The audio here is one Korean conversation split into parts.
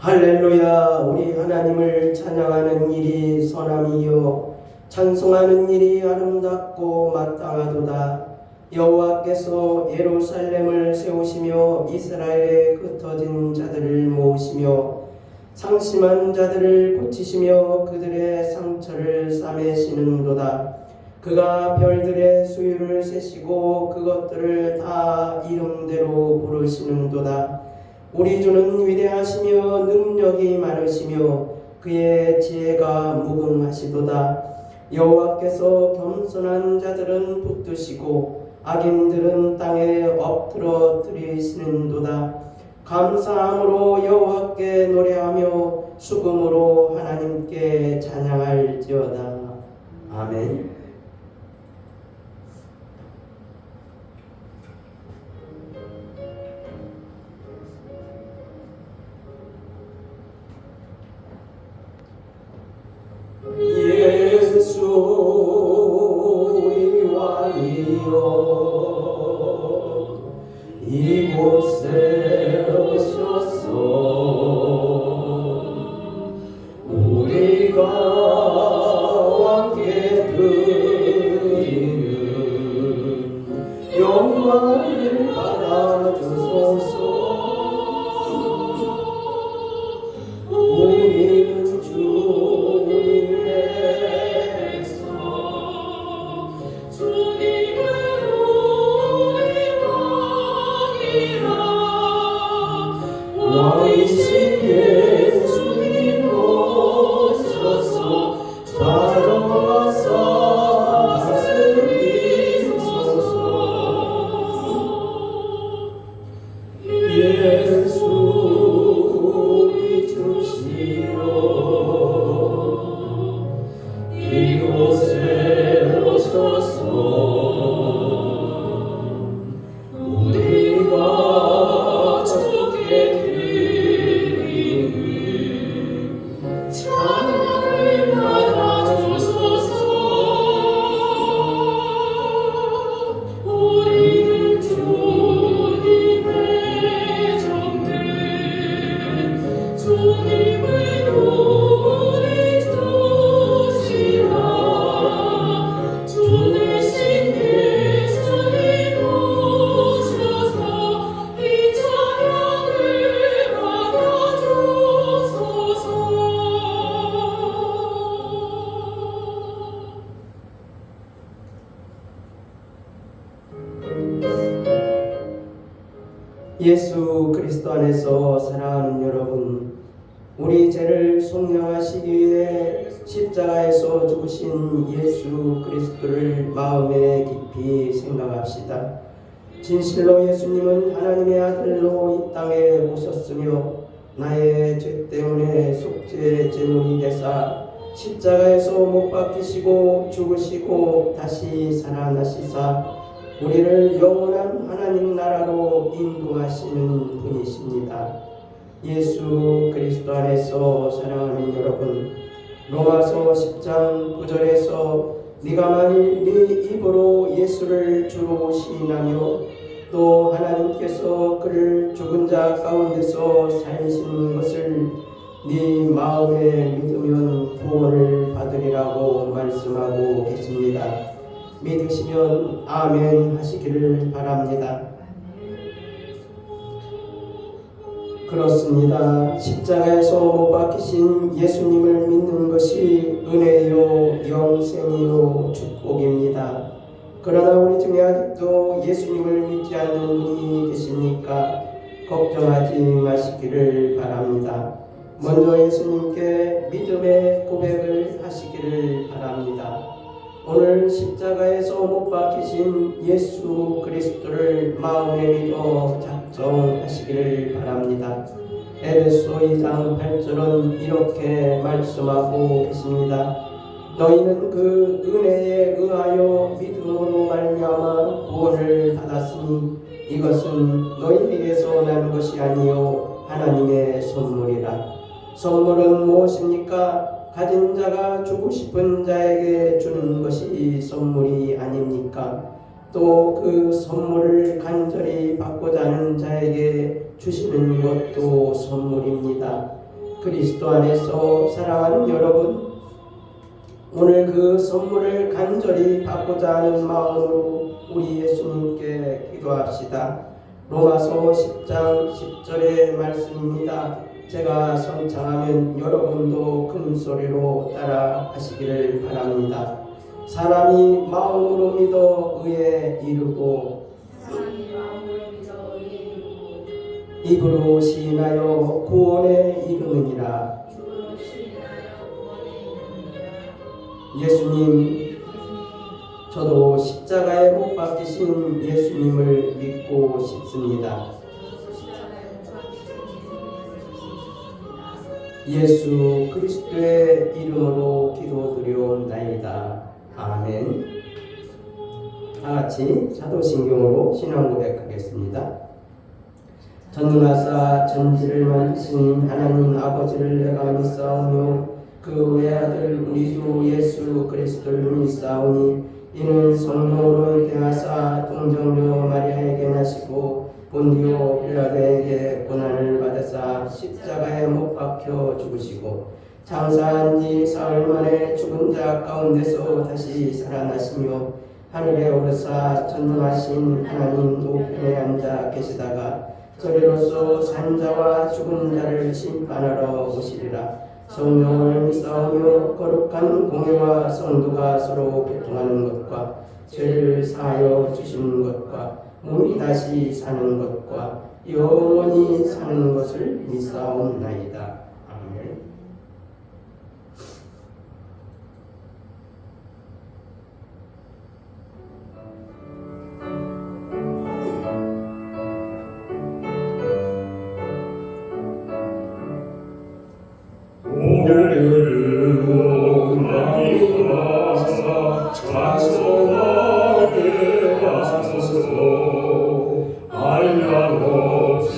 할렐루야. 우리 하나님을 찬양하는 일이 선함이요 찬송하는 일이 아름답고 마땅하도다. 여호와께서 예루살렘을 세우시며 이스라엘에 흩어진 자들을 모으시며 상심한 자들을 고치시며 그들의 상처를 싸매시는도다. 그가 별들의 수유를 세시고 그것들을 다 이름대로 부르시는도다. 우리 주는 위대하시며 능력이 많으시며 그의 지혜가 무궁하시도다. 여호와께서 겸손한 자들은 붙드시고 악인들은 땅에 엎드러뜨리시는도다. 감사함으로 여호와께 노래하며 수금으로 하나님께 찬양할지어다. 아멘. 예수 우리 왕이여 이곳에 오셔서 우리가 왕께 드리는 영광을 받아주소서. 우리는 왕이신 예수님 오셔서 찾아와서 다스리소서. 예수 우리 주시여 이곳에 오셔서 우리가 주께 찬양을 받아주소서. 우리는 주님의 종들 주님을 노래하시라. 주 대신 예수님 오셔서 이 찬양을 받아주소서. 예수 그리스도 안에서 사랑하는 여러분, 우리 죄를 속량하시기 위해 십자가에서 죽으신 예수 그리스도를 마음에 깊이 생각합시다. 진실로 예수님은 하나님의 아들로 이 땅에 오셨으며 나의 죄 때문에 속죄 제물이 되사 십자가에서 못 박히시고 죽으시고 다시 살아나시사 우리를 영원한 하나님 나라로 인도하시는 분이십니다. 예수 그리스도 안에서 사랑하는 여러분, 로마서 10장 9절에서 네가 만일 네 입으로 예수를 주로 시인하며 또 하나님께서 그를 죽은 자 가운데서 살리신 것을 네 마음에 믿으면 구원을 받으리라고 말씀하고 계십니다. 믿으시면 아멘 하시기를 바랍니다. 그렇습니다. 십자가에서 못 박히신 예수님을 믿는 것이 은혜요 영생이요 축복입니다. 그러나 우리 중에 아직도 예수님을 믿지 않는 분이 계십니까? 걱정하지 마시기를 바랍니다. 먼저 예수님께 믿음의 고백을 하시기를 바랍니다. 오늘 십자가에서 못 박히신 예수 그리스도를 마음에 믿어 작정하시기를 바랍니다. 에베소 2장 8절은 이렇게 말씀하고 계십니다. 너희는 그 은혜에 의하여 믿음으로 말미암아 구원을 받았으니 이것은 너희에게서 난 것이 아니요 하나님의 선물이라. 선물은 무엇입니까? 가진 자가 주고 싶은 자에게 주는 것이 선물이 아닙니까? 또 그 선물을 간절히 받고자 하는 자에게 주시는 것도 선물입니다. 그리스도 안에서 사랑하는 여러분, 오늘 그 선물을 간절히 받고자 하는 마음으로 우리 예수님께 기도합시다. 로마서 10장 10절의 말씀입니다. 제가 선창하면 여러분도 큰 소리로 따라 하시기를 바랍니다. 사람이 마음으로 믿어 의에 이르고 입으로 시인하여 구원에 이르느니라. 예수님, 저도 십자가에 못 박히신 예수님을 믿고 싶습니다. 예수 그리스도의 이름으로 기도드려옵나이다. 아멘. 다같이 사도신경으로 신앙 고백하겠습니다. 전능하사 전지를 만드신 하나님 아버지를 내가 믿사오며 그 외아들 우리 주 예수 그리스도를 믿사오니 이는 성령으로 대하사 동정녀 마리아에게 나시고 본디오 빌라도에게 고난을 받으사 십자가에 못 박혀 죽으시고 장사한 지 사흘 만에 죽은 자 가운데서 다시 살아나시며 하늘에 오르사 전능하신 하나님 우편에 앉아 계시다가 저리로서 산 자와 죽은 자를 심판하러 오시리라. 성령을 믿사오며 거룩한 공회와 성도가 서로 교통하는 것과 죄를 사하여 주시는 것과 몸이 다시 사는 것과 영원히 사는 것을 믿사옵나이다. 아멘. 오늘은 많이 와서 찬송하게 하소서. 한량없이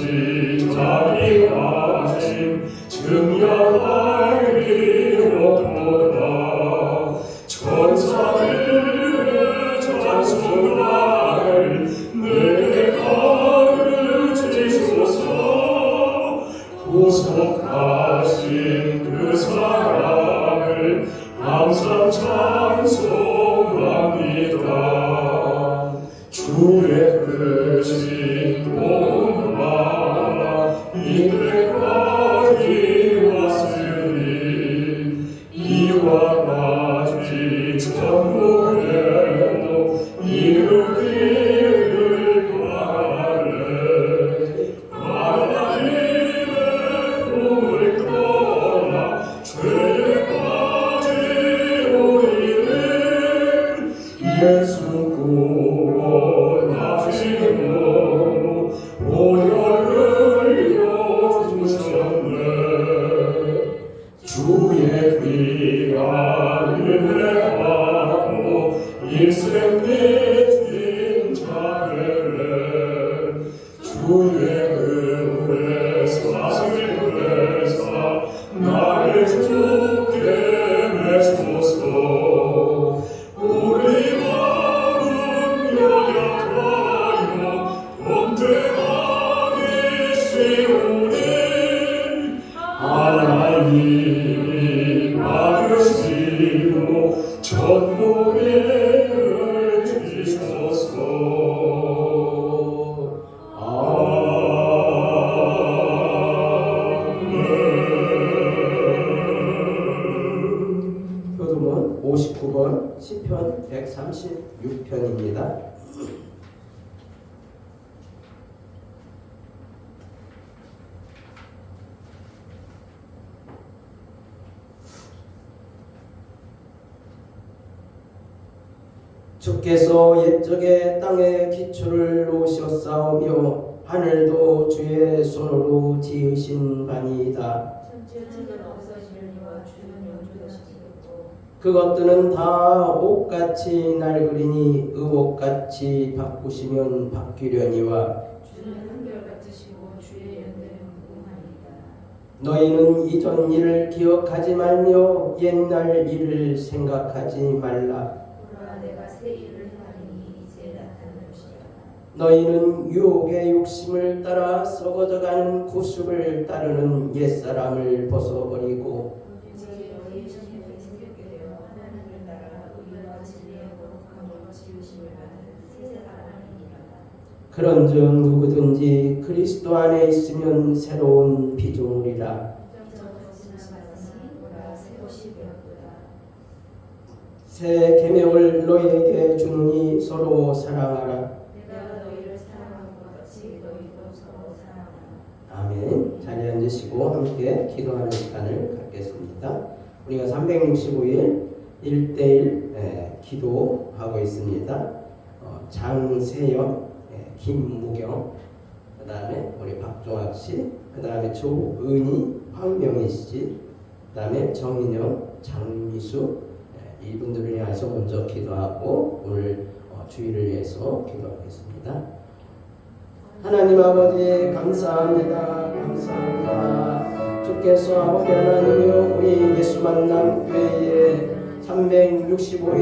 자리 가진 증량할 길 없도다. 천사들의 찬송할 내게 가르치소서. 구속하신 그 사랑을 항상 찬송합니다. 주의 뜻이 너무나 이때까지 왔으니 이와 같이 천국에도 이루기를 바라네. 하나님의 꿈을 떠나 죄에 빠지오리는 예수 구원하시고 보혈을 여주셨네. 주의 귀한 은혜하고 인생 믿진 자들은 주의 은혜 사실에서 나를 죽게 해소서. 우리 마음 연약하여 언제나 계시오니 하나님이 막으시고 전복을 주소서. 교두문 59번 시편 136편입니다. 주께서 옛적에 땅에 기초를 놓으셨사오며 하늘도 주의 손으로 지으신 바니이다. 천지는 없어지려니와 주는 영존하시겠고 그것들은 다 옷같이 낡으리니 의복같이 바꾸시면 바뀌려니와 주는 한결같으시고 주의 연대는 무궁하니이다. 너희는 이전 일을 기억하지 말며 옛날 일을 생각하지 말라. 보라 내가 새 일을 행하리니 이제 나타날 것이라. 너희는 유혹의 욕심을 따라 썩어져가는 구습을 따르는 옛사람을 벗어버리고 이제 너희의 신체를 새롭게 되어 하나님을 따라 의와 진리의 거룩함으로 지으심을 받은 새 사람이니라. 그런즉 누구든지 그리스도 안에 있으면 새로운 피조물이라. 이전 것은 지나갔으니 보라 새 것이 되었도다. 새 계명을 너희에게 주노니 서로 사랑하라. 내가 너희를 사랑한 것 같이 너희도 서로 사랑하라. 아멘. 자리에 앉으시고 함께 기도하는 시간을 갖겠습니다. 우리가 365일 1대1 기도하고 있습니다. 장세영, 김무경, 그 다음에 우리 박종학 씨, 그 다음에 조은희, 황명희 씨, 그 다음에 정인영, 장미수, 이분들을 위해서 먼저 기도하고 오늘 주일을 위해서 기도하겠습니다. 하나님 아버지 감사합니다. 감사합니다. 주께서 아버지 하나님이여 우리 예수 만남 교회에 365일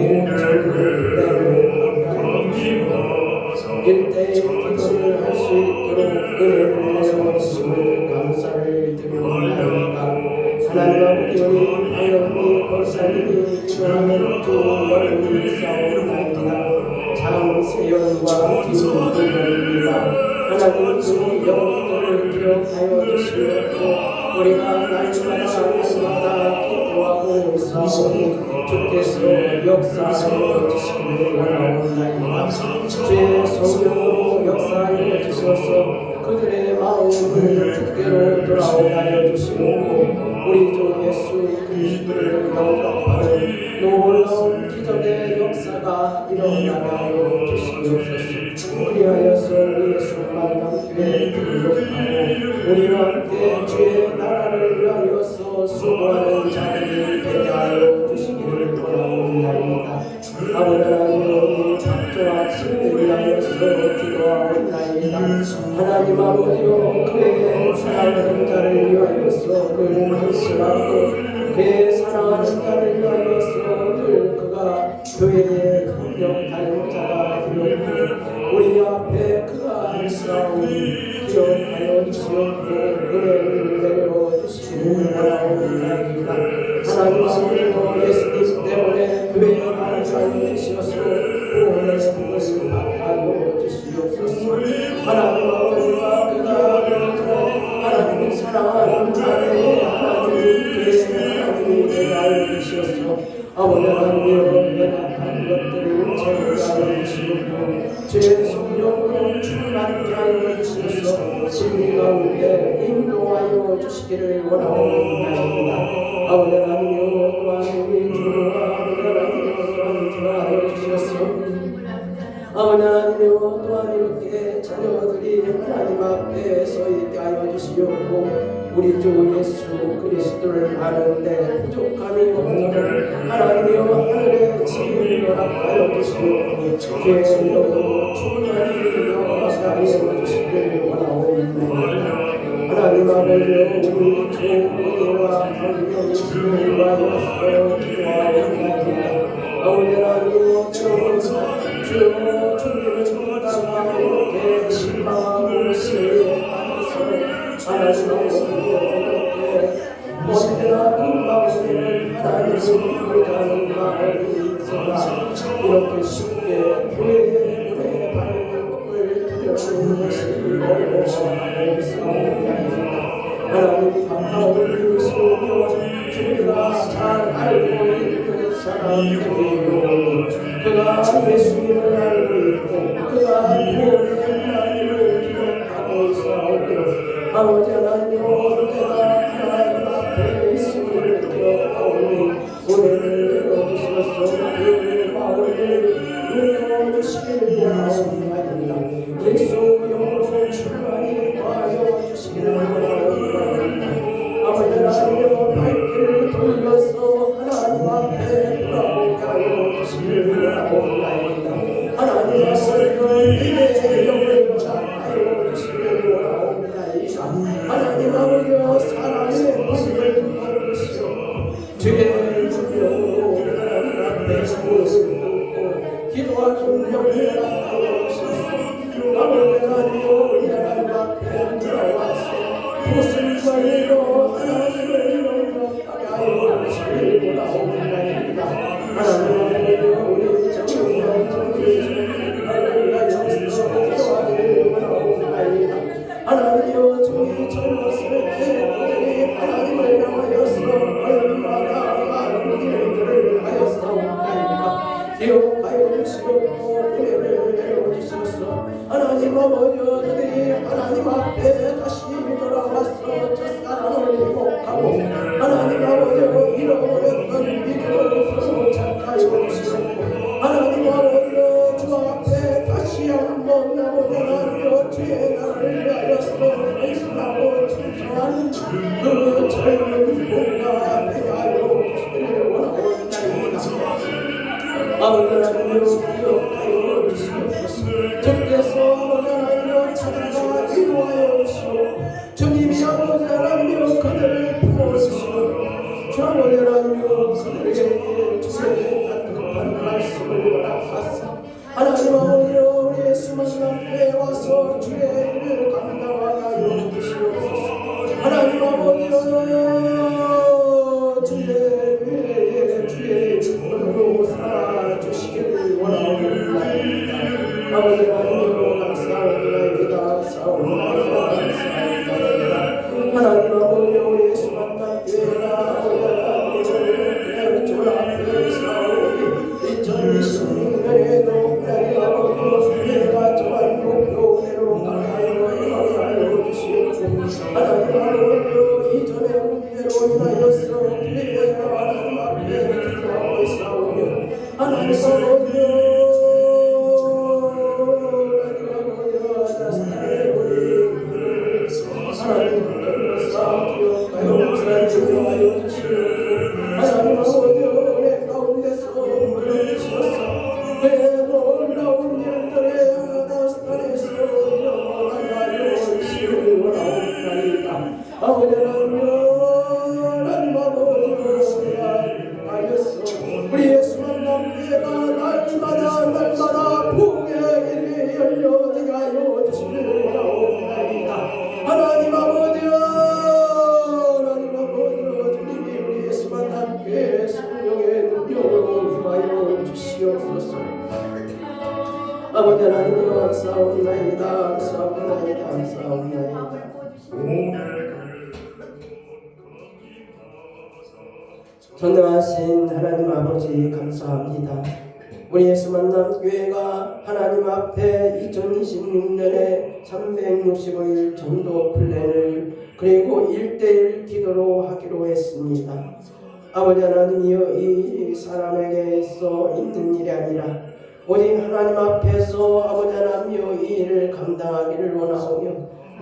일대일 기도를 할 수 있도록 은혜를 내려주심을 감사를 드립니다. 하나님 아버지 우리 방영미 권사님이 기도하는 두 여인이 싸움나이다. 장세연과 김은입니다. 하나님 그 영혼들을 기억하여 주시옵고 우리가 날마다 기도하고 싸우니 주께서 역사하여 주시기를 원하옵나이다. 주의 성령으로 역사하여 주셔서 그들의 마음을 주께로 돌아오게 하여 주시옵고 우리 주 예수 그리스도를 영접하는 놀라운 기적의 역사가 일어나게 주시옵소서. 그리하여서 우리 예수 만남교회에 등록하고 우리와 함께 주의 나라를 위하여서 수고하는 자들이 되게 하여 주시기를 원하옵나이다. 아버지 하나님 박조와 친구를 위하여서 기도하옵나이다. 하나님 아버지여 그의 사랑하는 자를 위하여서 늘 헌신하고 그의 사랑하는 자를 위하여서 늘 그가 교회에 협력하는 자가 되었고 우리 앞에 그가 싸우니 기억하여 주시옵고 은혜를 내려주시기를 원하옵나이다. 하나님 아버지여 예수님 때문에 교회에 말하여 주시옵소서. 구원의 복을 받아여 주시옵소서. 하나님 아버지가 그가 하나님을 사랑하는 자의 하나님 교회의 하나님이 되게 하여 주시옵소서. 아버지 하나님의 연약한 것들을 제거하여 주시옵고 주의 성령으로 충만케 하여 주시옵소서. 진리 가운데 인도하여 주시기를 원하옵나이다. 아버지 하나님이여 또한 우리 주와 하나님을 기도하여 주시옵소서. 아버지 하나님이여 또한 이렇게 자녀들이 하나님 앞에 서 있게 하여 주시옵고 우리 주 예수 그리스도를 아는데 부족함이 없는 하나님이여 하늘의 지혜를 허락하여 주시옵고 주의 영으로 충만히 영화하여 주시기를 원하옵나이다. 하나님 아버지여 우리 주 은혜와 성령의 지혜를 위하여서 기도하옵나이다. 아버지 하나님이여 주여 주님을 따라 이렇게 실망하고 시험하면서 하나님 아버지께 언제나 그 마음을 하나님을 기도하는 마음이 있으나 이렇게 쉽게 교회의 문에 발목을 들여주는 것이 어려워하였습니다. 하나님 가까운 이웃이오며 우리가 잘 알고 있는 사람들이요 그가 예수님을 알고 있고 그가 구원의 하나님을 기억하고 있사오며 아버지 하나님이여 내가 하나님 앞에 있음을 기억하오니 은혜를 내려주셔서 그 마음을 듣고 기도하는 명령을 하여 주시옵소서. 아버지 하나님 우리 하나님 앞에 돌아와서 무엇을 말리고 하나님을 영접하게 하여 주시기 원하옵나이다. 하나님 아버지 우리 정의와 정의를 위하여 기도하기를 원하옵나이다. 하나님이여 종이 젊었을 때 그들이 하나님을 향하여서 얼마나 많은 일들을 하였사옵나이까. 기억하여 주시옵고 은혜를 내려주셔서 하나님 아버지 그들이 하나님 앞에 다시 돌아와서 첫사랑을 회복하고 하나님 아버지 잃어버렸던 믿음을 서로 찾아여 주시옵고 하나님 아버지 주 앞에 다시 한번 아버지 하나님 주의 나라를 위하여서 헌신하고 충성하는 그 젊은 공과 되게 하여 주시기를 원하옵나이다. 아버지 하나님 기억하여 주시옵소서. 주께서 아버지 하나님 찾아가 기도하여 주시오. 주님이 아버지 하나님 그들을 품어주시오. 주 아버지 하나님 그들에게 주의 따뜻한 말씀을 원하사 하나님 아버지 우리 예수 만남에 와서 주의 일을 감당하게 하여 주시옵소서. 하나님 아버지 주의 주권으로 살아주시기를 원하옵나이다. 아버지 하나님 감사합니다. 사오나이다. 하나님 아버지 우리 예수 만남 교회가 하나님을 주 앞에 싸우니 2026년에도 하나님 아버지 교회가 정한 목표대로 가하여 주시옵소서. 하나님 아버지 이전의 문제로 인하여서 교회가 하나님 앞에 기도하고 있사오며 하나님 아버지 하나님 아버지 은혜 가운데서 물러주셔서 그 놀라운 일들의 아가다스탄에서 일어나게 하여 주시기를 원하옵나이다. 아버지 하나님 아버지 하여서 우리 예수 만남 교회가 날마다 복의 길이 열려지게 하여 주시기를 원하옵나이다. 하나님 아버지 주님이 우리 예수 만남 교회 성령의 능력으로 임하여 주시옵소서. 아버지 하나님 감사옵나이다. 감사옵나이다. 감사옵나이다. 전능하신 하나님 아버지 감사합니다. 우리 예수 만남 교회가 하나님 앞에 2026년에 365일 전도 플랜을 그리고 1:1 기도로 하기로 했습니다. 아버지 하나님이여 이 사람에게 있어 있는 일이 아니라 오직 하나님 앞에서 아버지 하나님이여 이 일을 감당하기를 원하오며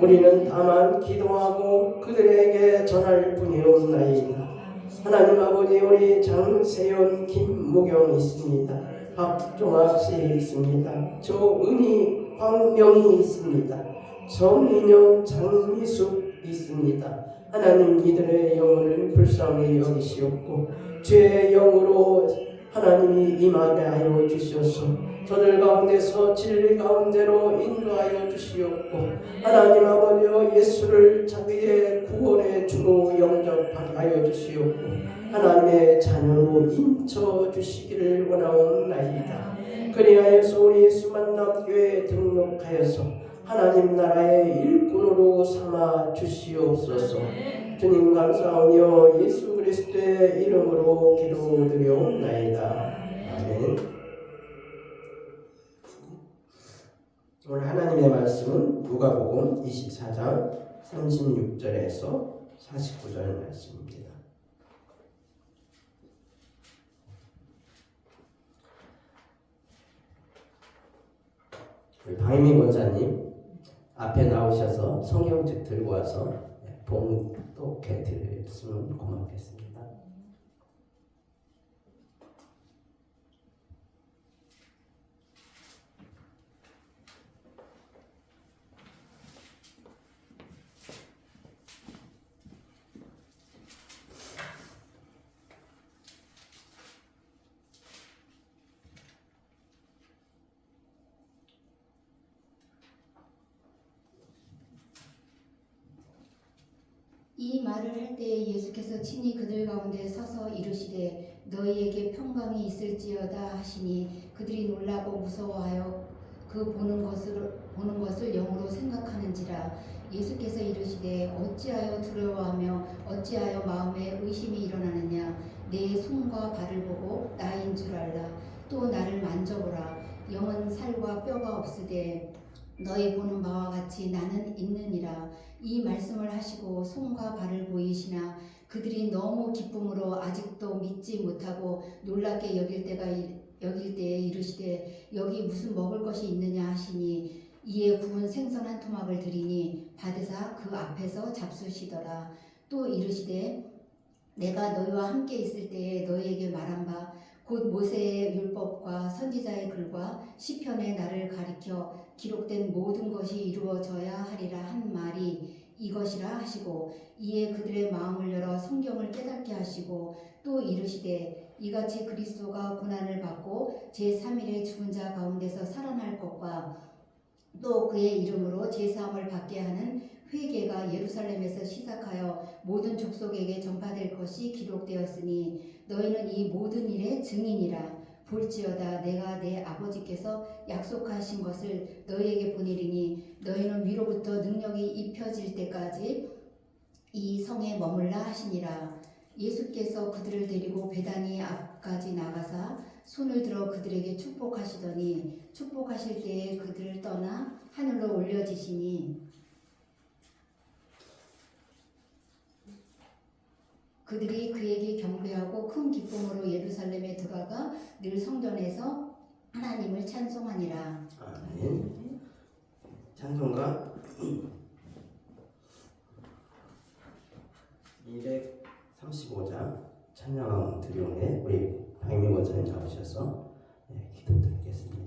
우리는 다만 기도하고 그들에게 전할 뿐이옵나이다. 하나님 아버지 우리 장세연 김무경이 있습니다. 박종학 씨 있습니다. 조은희 황명이 있습니다. 정인영 장미숙 있습니다. 하나님 이들의 영혼을 불쌍히 여기시옵고 주의 영으로 하나님이 임하게 하여 주시옵소서. 저들 가운데서 진리 가운데로 인도하여 주시옵고 하나님 아버지여 예수를 자기의 구원의 주로 영접하게 하여 주시옵고 하나님의 자녀로 인쳐 주시기를 원하옵나이다. 그리하여서 우리 예수 만남 교회에 등록하여서 하나님 나라의 일꾼으로 삼아 주시옵소서. 주님 감사하며 예수 그리스도의 이름으로 기도드리옵나이다. 아멘. 오늘 하나님의 말씀은 누가복음 24장 36절에서 49절 말씀입니다. 우리 방희민 권사님 앞에 나오셔서 성경책 들고 와서 봉독해 드렸으면 고맙겠습니다. 이 말을 할 때에 예수께서 친히 그들 가운데 서서 이르시되 너희에게 평강이 있을지어다 하시니 그들이 놀라고 무서워하여 그 보는 것을 영으로 생각하는지라. 예수께서 이르시되 어찌하여 두려워하며 어찌하여 마음에 의심이 일어나느냐. 내 손과 발을 보고 나인 줄 알라. 또 나를 만져보라. 영은 살과 뼈가 없으되 너희 보는 바와 같이 나는 있느니라. 이 말씀을 하시고 손과 발을 보이시나 그들이 너무 기쁨으로 아직도 믿지 못하고 놀랍게 여길 때에 이르시되 여기 무슨 먹을 것이 있느냐 하시니 이에 구운 생선 한 토막을 드리니 받으사 그 앞에서 잡수시더라. 또 이르시되 내가 너희와 함께 있을 때에 너희에게 말한 바 곧 모세의 율법과 선지자의 글과 시편의 나를 가리켜 기록된 모든 것이 이루어져야 하리라 한 말이 이것이라 하시고 이에 그들의 마음을 열어 성경을 깨닫게 하시고 또 이르시되 이같이 그리스도가 고난을 받고 제3일에 죽은 자 가운데서 살아날 것과 또 그의 이름으로 제사함을 받게 하는 회개가 예루살렘에서 시작하여 모든 족속에게 전파될 것이 기록되었으니 너희는 이 모든 일의 증인이라. 볼지어다 내가 내 아버지께서 약속하신 것을 너희에게 보내리니 너희는 위로부터 능력이 입혀질 때까지 이 성에 머물라 하시니라. 예수께서 그들을 데리고 베다니 앞까지 나가사 손을 들어 그들에게 축복하시더니 축복하실 때에 그들을 떠나 하늘로 올려지시니 그들이 그에게 경배하고 큰 기쁨으로 예루살렘에 들어가 늘 성전에서 하나님을 찬송하니라. 아멘. 찬송가 235장 찬양 드리오네 우리 박민 원사님 잡으셔서 기도드리겠습니다.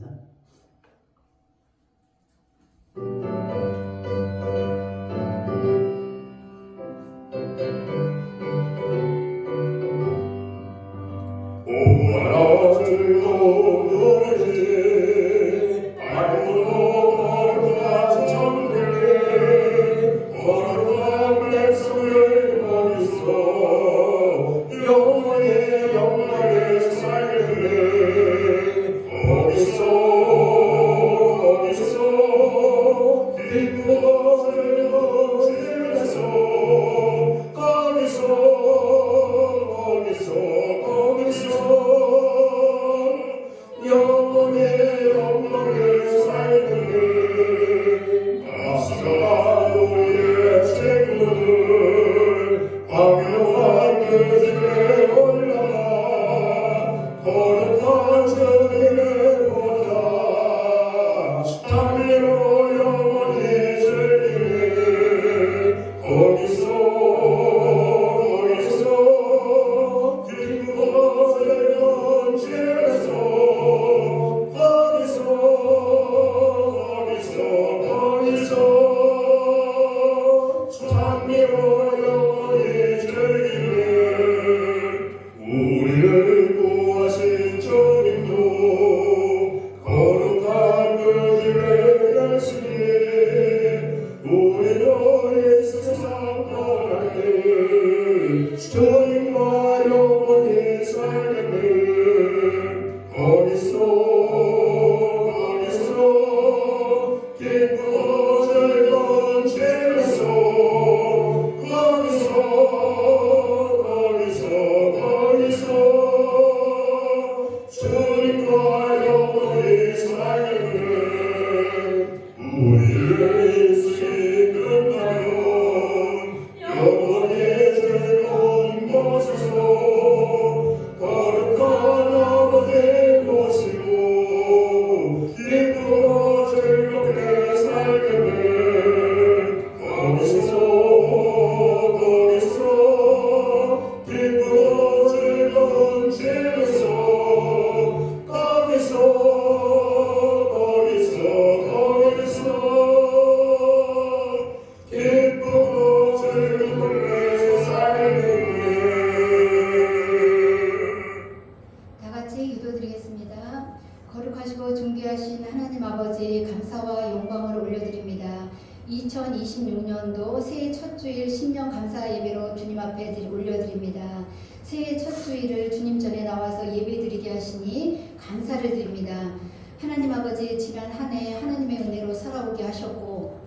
거룩하시고 존귀하신 하나님 아버지 감사와 영광을 올려드립니다. 2026년도 새해 첫 주일 신년 감사 예배로 주님 앞에 올려드립니다. 새해 첫 주일을 주님 전에 나와서 예배드리게 하시니 감사를 드립니다. 하나님 아버지, 지난 한 해 하나님의 은혜로 살아오게 하셨고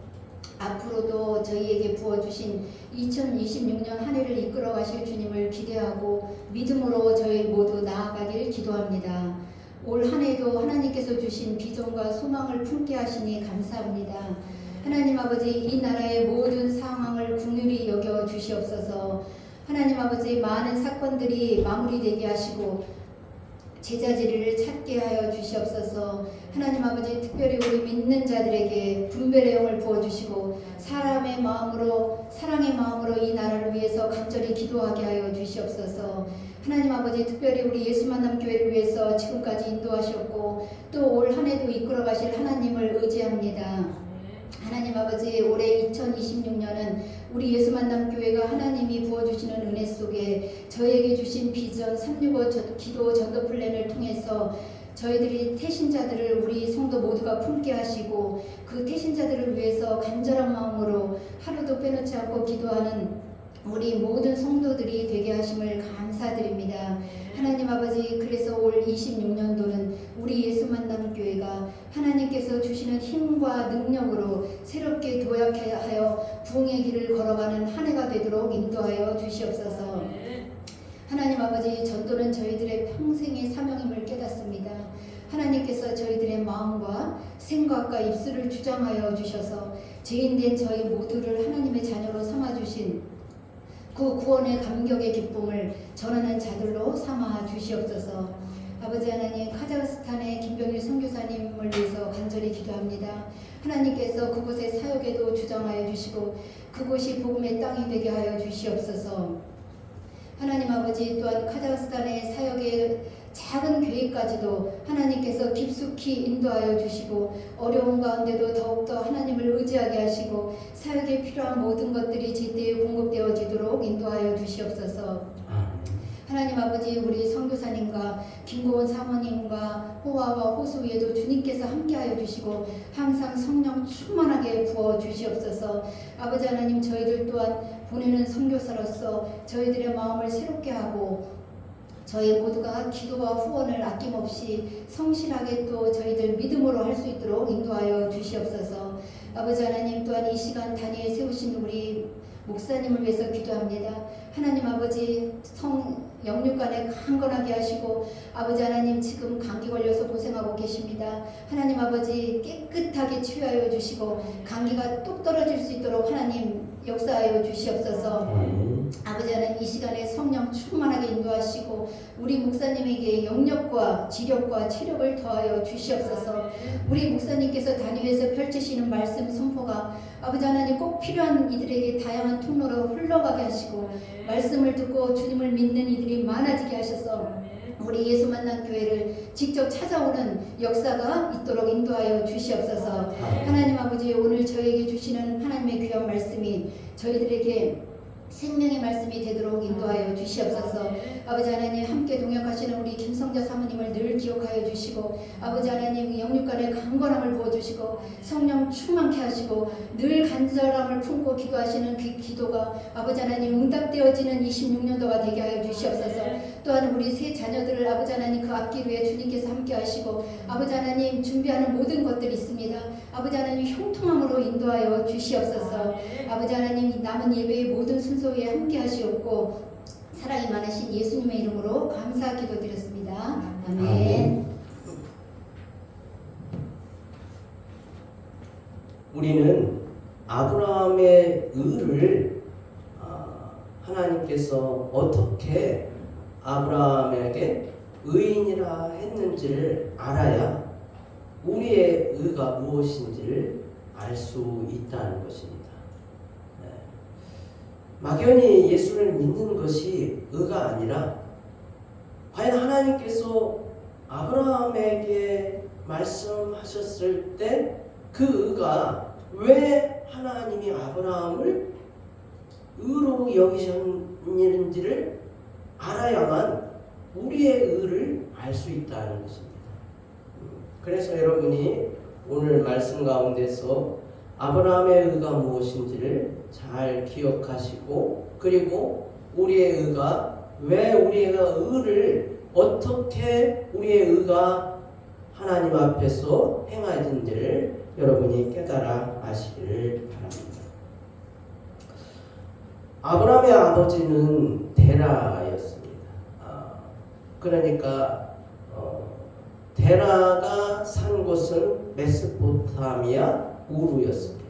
앞으로도 저희에게 부어주신 2026년 한 해를 이끌어 가실 주님을 기대하고 믿음으로 저희 모두 나아가길 기도합니다. 올 한 해도 하나님께서 주신 비전과 소망을 품게 하시니 감사합니다. 하나님 아버지, 이 나라의 모든 상황을 긍휼히 여겨 주시옵소서. 하나님 아버지, 많은 사건들이 마무리되게 하시고 제자리를 찾게 하여 주시옵소서. 하나님 아버지, 특별히 우리 믿는 자들에게 분별의 영을 부어주시고 사랑의 마음으로 이 나라를 위해서 간절히 기도하게 하여 주시옵소서. 하나님 아버지, 특별히 우리 예수만남 교회를 위해서 지금까지 인도하셨고 또 올 한 해도 이끌어 가실 하나님을 의지합니다. 하나님 아버지, 올해 2026년은 우리 예수만남 교회가 하나님이 부어주시는 은혜 속에 저에게 주신 비전 365 기도 전도 플랜을 통해서 저희들이 태신자들을 우리 성도 모두가 품게 하시고 그 태신자들을 위해서 간절한 마음으로 하루도 빼놓지 않고 기도하는 우리 모든 성도들이 되게 하심을 감사드립니다. 하나님 아버지, 그래서 올 26년도는 우리 예수만남 교회가 하나님께서 주시는 힘과 능력으로 새롭게 도약하여 부흥의 길을 걸어가는 한 해가 되도록 인도하여 주시옵소서. 하나님 아버지, 전도는 저희들의 평생의 사명임을 깨닫습니다. 하나님께서 저희들의 마음과 생각과 입술을 주장하여 주셔서 죄인된 저희 모두를 하나님의 자녀로 삼아주신 그 구원의 감격의 기쁨을 전하는 자들로 삼아 주시옵소서. 아버지 하나님, 카자흐스탄의 김병일 선교사님을 위해서 간절히 기도합니다. 하나님께서 그곳의 사역에도 주장하여 주시고 그곳이 복음의 땅이 되게 하여 주시옵소서. 하나님 아버지, 또한 카자흐스탄의 사역의 작은 교회까지도 하나님께서 깊숙이 인도하여 주시고 어려운 가운데도 더욱더 하나님을 의지하게 하시고 사역에 필요한 모든 것들이 제때에 공급되어지도록 인도하여 주시옵소서. 하나님 아버지, 우리 선교사님과 김고은 사모님과 호화와 호수 위에도 주님께서 함께하여 주시고 항상 성령 충만하게 부어 주시옵소서. 아버지 하나님, 저희들 또한 보내는 선교사로서 저희들의 마음을 새롭게 하고 저희 모두가 기도와 후원을 아낌없이 성실하게 또 저희들 믿음으로 할 수 있도록 인도하여 주시옵소서. 아버지 하나님, 또한 이 시간 단위에 세우신 우리 목사님을 위해서 기도합니다. 하나님 아버지, 영육간에 강건하게 하시고 아버지 하나님, 지금 감기 걸려서 고생하고 계십니다. 하나님 아버지, 깨끗하게 치유하여 주시고 감기가 뚝 떨어질 수 있도록 하나님 역사하여 주시옵소서. 아버지 하나님, 이 시간에 성령 충만하게 인도하시고 우리 목사님에게 영력과 지력과 체력을 더하여 주시옵소서. 우리 목사님께서 단위에서 펼치시는 말씀 선포가 아버지 하나님 꼭 필요한 이들에게 다양한 통로로 흘러가게 하시고 말씀을 듣고 주님을 믿는 이들이 많아지게 하셔서 우리 예수만남 교회를 직접 찾아오는 역사가 있도록 인도하여 주시옵소서. 하나님 아버지, 오늘 저에게 주시는 하나님의 귀한 말씀이 저희들에게 생명의 말씀이 되도록 인도하여 주시옵소서. 아버지 하나님, 함께 동역하시는 우리 김성자 사모님을 늘 기억하여 주시고 아버지 하나님, 영육간의 강건함을 부어주시고 성령 충만케 하시고 늘 간절함을 품고 기도하시는 그 기도가 아버지 하나님 응답되어지는 26년도가 되게 하여 주시옵소서. 또한 우리 세 자녀들을 아버지 하나님 그 앞길 위에 주님께서 함께 하시고 아버지 하나님 준비하는 모든 것들이 있습니다. 아버지 하나님 형통함으로 인도하여 주시옵소서. 아버지 하나님, 남은 예배의 모든 순서에 함께 하시옵고 사랑이 많으신 예수님의 이름으로 감사 기도드렸습니다. 아멘. 우리는 아브라함의 의를 하나님께서 어떻게 아브라함에게 의인이라 했는지를 알아야 우리의 의가 무엇인지를 알 수 있다는 것입니다. 막연히 예수를 믿는 것이 의가 아니라 과연 하나님께서 아브라함에게 말씀하셨을 때 그 의가 왜 하나님이 아브라함을 의로 여기셨는지를 알아야만 우리의 의를 알 수 있다는 것입니다. 그래서 여러분이 오늘 말씀 가운데서 아브라함의 의가 무엇인지를 잘 기억하시고, 그리고 우리의 의가 왜 우리의 의를 어떻게 우리의 의가 하나님 앞에서 행하는지를 여러분이 깨달아 아시기를 바랍니다. 아브라함의 아버지는 데라였습니다. 그러니까 데라가 산 곳은 메소포타미아 우르였습니다.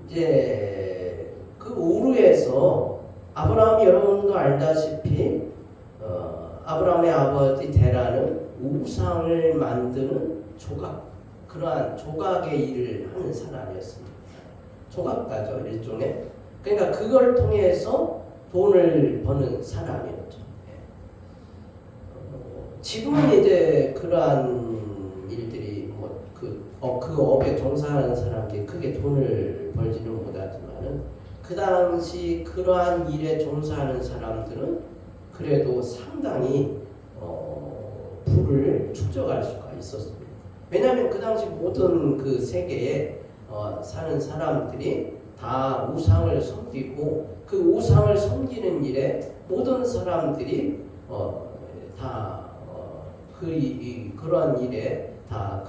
이제 그 우르에서 아브라함이 여러분도 알다시피 아브라함의 아버지 데라는 우상을 만드는 그러한 조각의 일을 하는 사람이었습니다. 조각가죠, 일종의. 그러니까 그걸 통해서 돈을 버는 사람이었죠. 지금은 이제 그러한 일들이 그 업에 종사하는 사람들이 크게 돈을 벌지는 못하지만은 그 당시 그러한 일에 종사하는 사람들은 그래도 상당히 부를 축적할 수가 있었습니다. 왜냐하면 그 당시 모든 그 세계에 사는 사람들이 다 우상을 섬기고 그 우상을 섬기는 일에 모든 사람들이 그러한 일에 다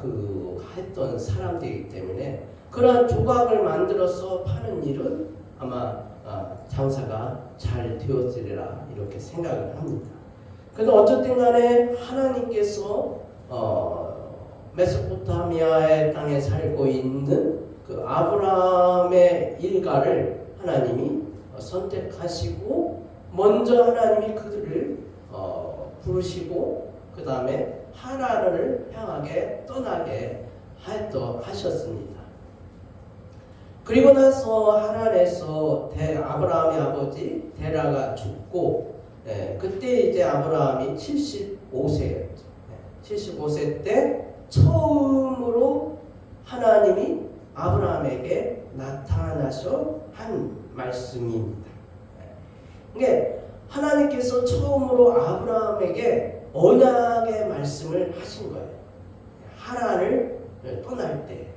했던 사람들이기 때문에 그러한 조각을 만들어서 파는 일은 아마 장사가 잘 되었으리라 이렇게 생각을 합니다. 그래서 어쨌든 간에 하나님께서 메소포타미아의 땅에 살고 있는 그 아브라함의 일가를 하나님이 선택하시고 먼저 하나님이 그들을 부르시고 그 다음에 하란을 향하게 떠나게 하셨습니다. 그리고 나서 하란에서 아브라함의 아버지 데라가 죽고 그때 이제 아브라함이 75세였죠. 75세 때 처음으로 하나님이 아브라함에게 나타나셔 한 말씀입니다. 그러니까 하나님께서 처음으로 아브라함에게 언약의 말씀을 하신 거예요. 하란을 떠날 때.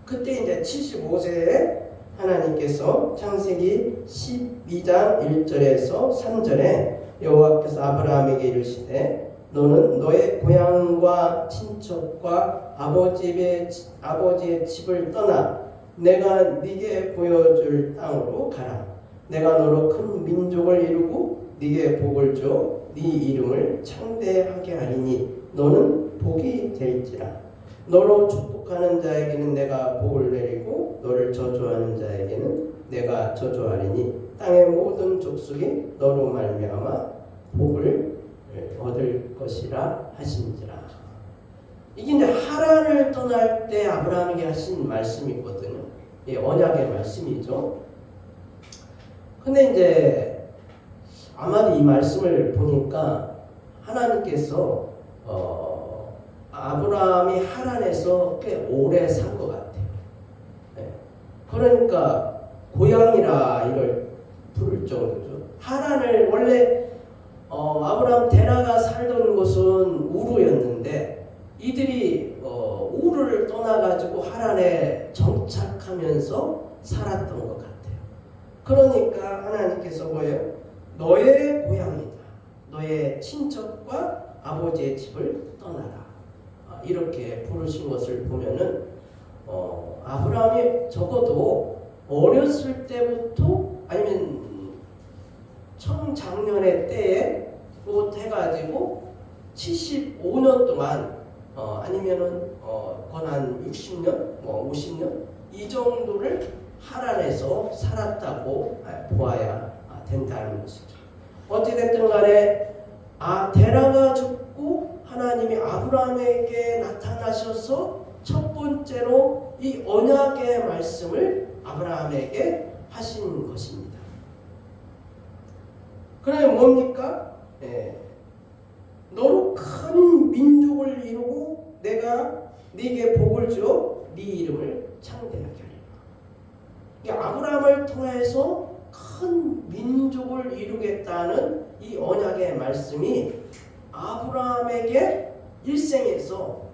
그때 이제 75세에 하나님께서 창세기 12장 1절에서 3절에 여호와께서 아브라함에게 이르시되 너는 너의 고향과 친척과 아버지의 집을 떠나 내가 네게 보여줄 땅으로 가라. 내가 너로 큰 민족을 이루고 네게 복을 줘 네 이름을 창대하게 하리니 너는 복이 될지라. 너로 축복하는 자에게는 내가 복을 내리고 너를 저주하는 자에게는 내가 저주하리니 땅의 모든 족속이 너로 말미암아 복을 얻을 것이라 하신지라. 이게 이제 하란을 떠날 때 아브라함에게 하신 말씀이거든요. 언약의 말씀이죠. 근데 이제 아마도 이 말씀을 보니까 하나님께서 아브라함이 하란에서 꽤 오래 산 것 같아요. 그러니까 고향이라 이걸 부를 정도죠. 하란을 원래 아브라함 데라가 살던 곳은 우르였는데 이들이 우르를 떠나가지고 하란에 정착하면서 살았던 것 같아요. 그러니까 하나님께서 뭐예요? 너의 고향이다. 너의 친척과 아버지의 집을 떠나라. 이렇게 부르신 것을 보면은 아브라함이 적어도 어렸을 때부터 아니면 청장년의 때에 해가지고 75년 동안 아니면은 한 60년, 50년 이 정도를 하란에서 살았다고 보아야 된다는 것이죠. 어찌됐든 간에 데라가 죽고 하나님이 아브라함에게 나타나셔서 첫 번째로 이 언약의 말씀을 아브라함에게 하신 것입니다. 그래 뭡니까? 너로 큰 민족을 이루고 내가 네게 복을 주어 네 이름을 창대하게 하리라. 아브라함을 통해서 큰 민족을 이루겠다는 이 언약의 말씀이 아브라함에게 일생에서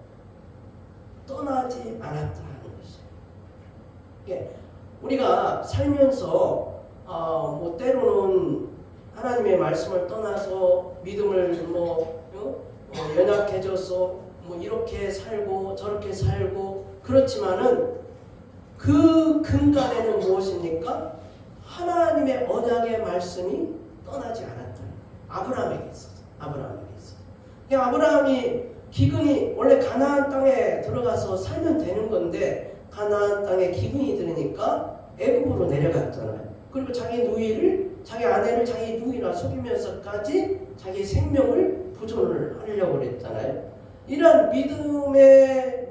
떠나지 않았다는 것이에요. 우리가 살면서 뭐 때로는 하나님의 말씀을 떠나서 믿음을 연약해져서 뭐 이렇게 살고 저렇게 살고 그렇지만은 그 근간에는 무엇입니까? 하나님의 언약의 말씀이 떠나지 않았다. 아브라함에게 있었어. 아브라함에게 있었어. 아브라함이 기근이 원래 가나안 땅에 들어가서 살면 되는 건데 가나안 땅에 기근이 들으니까 애굽으로 내려갔잖아요. 그리고 자기 누이를 자기 아내를 자기 누이라 속이면서까지 자기 생명을 보존을 하려고 그랬잖아요. 이런 믿음의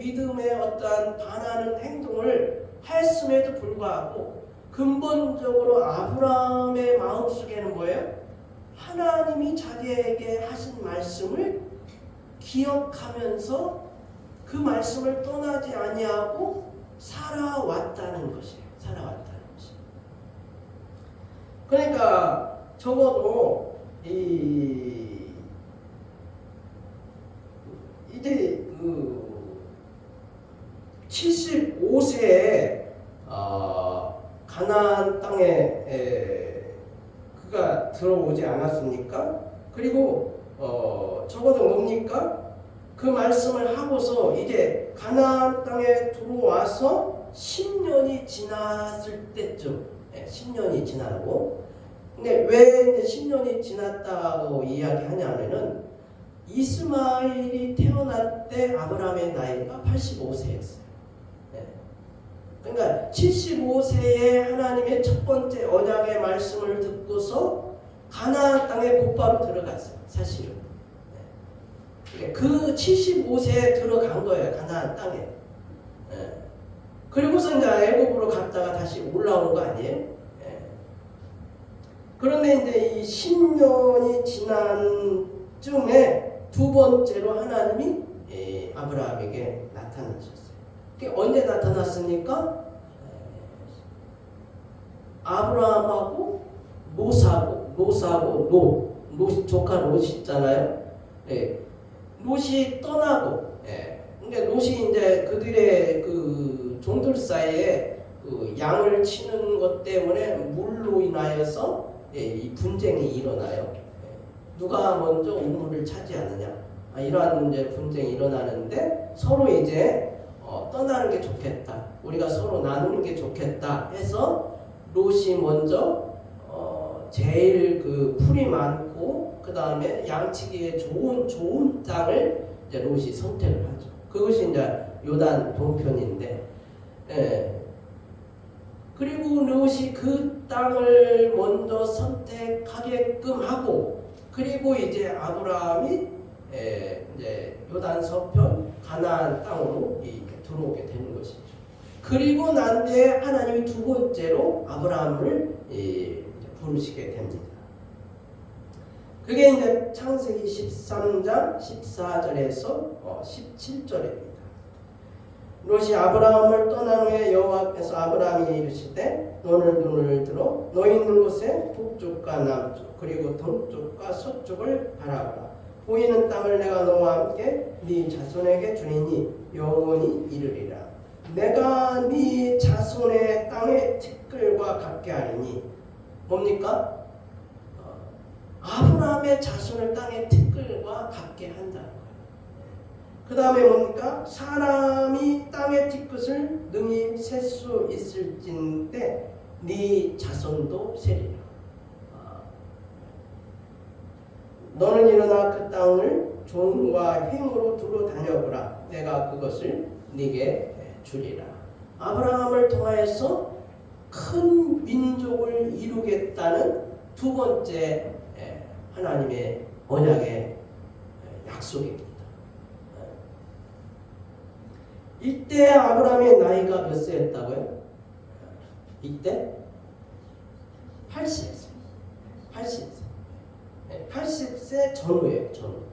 어떠한 반하는 행동을 했음에도 불구하고 근본적으로 아브라함의 마음속에는 뭐예요? 하나님이 자기에게 하신 말씀을 기억하면서 그 말씀을 떠나지 아니하고 살아왔다는 것이에요. 살아왔다는 것이에요. 그러니까 적어도 이제 75세에 가나안 땅에 그가 들어오지 않았습니까? 그리고 적어도 뭡니까? 그 말씀을 하고서 이제 가나안 땅에 들어와서 10년이 지났을 때쯤 10년이 지나고 근데 왜 이제 10년이 지났다고 이야기하냐면은 이스마엘이 태어날 때 아브라함의 나이가 85세였어요. 그러니까 75세에 하나님의 첫 번째 언약의 말씀을 듣고서 가나안 땅에 곧바로 들어갔어요. 사실은. 그 75세에 들어간 거예요. 가나안 땅에. 그리고서 이제 애굽으로 갔다가 다시 올라온 거 아니에요? 그런데 이제 이 10년이 지난 쯤에 두 번째로 하나님이 아브라함에게 나타나셨어요. 언제 나타났습니까? 아브라함하고 노사하고 롯 조카 롯이 있잖아요. 롯이 떠나고, 근데 롯이 이제 그들의 그 종들 사이에 그 양을 치는 것 때문에 물로 인하여서 이 분쟁이 일어나요. 누가 먼저 우물을 차지하느냐 이러한 이제 분쟁이 일어나는데 서로 이제 떠나는 게 좋겠다. 우리가 서로 나누는 게 좋겠다 해서 롯이 먼저 제일 그 풀이 많고 그 다음에 양치기에 좋은 땅을 이제 롯이 선택을 하죠. 그것이 이제 요단 동편인데, 그리고 롯이 그 땅을 먼저 선택하게끔 하고, 그리고 이제 아브라함이 이제 요단 서편 가나안 땅으로 들어오게 되는 것이죠. 그리고 난 뒤에 하나님이 두 번째로 아브라함을 부르시게 됩니다. 그게 이제 창세기 13장 14절에서 17절입니다. 롯이 아브라함을 떠난 후에 여호와께서 아브라함에게 이르시되 너는 눈을 들어 너희 있는 곳에 북쪽과 남쪽 그리고 동쪽과 서쪽을 바라보라. 보이는 땅을 내가 너와 함께 네 자손에게 주리니 영원히 이르리라. 내가 네 자손의 땅의 티끌과 같게 하리니 뭡니까? 아브라함의 자손을 땅의 티끌과 같게 한다는 거예요. 그 다음에 뭡니까? 사람이 땅의 티끌을 능히 셀 수 있을진데 네 자손도 세리라. 너는 일어나 그 땅을 종과 힘으로 두루 다녀보라. 내가 그것을 네게 주리라. 아브라함을 통하여서 큰 민족을 이루겠다는 두 번째 하나님의 언약의 약속입니다. 이때 아브라함의 나이가 몇 세였다고요? 이때 80세. 80세 전후예요. 전후.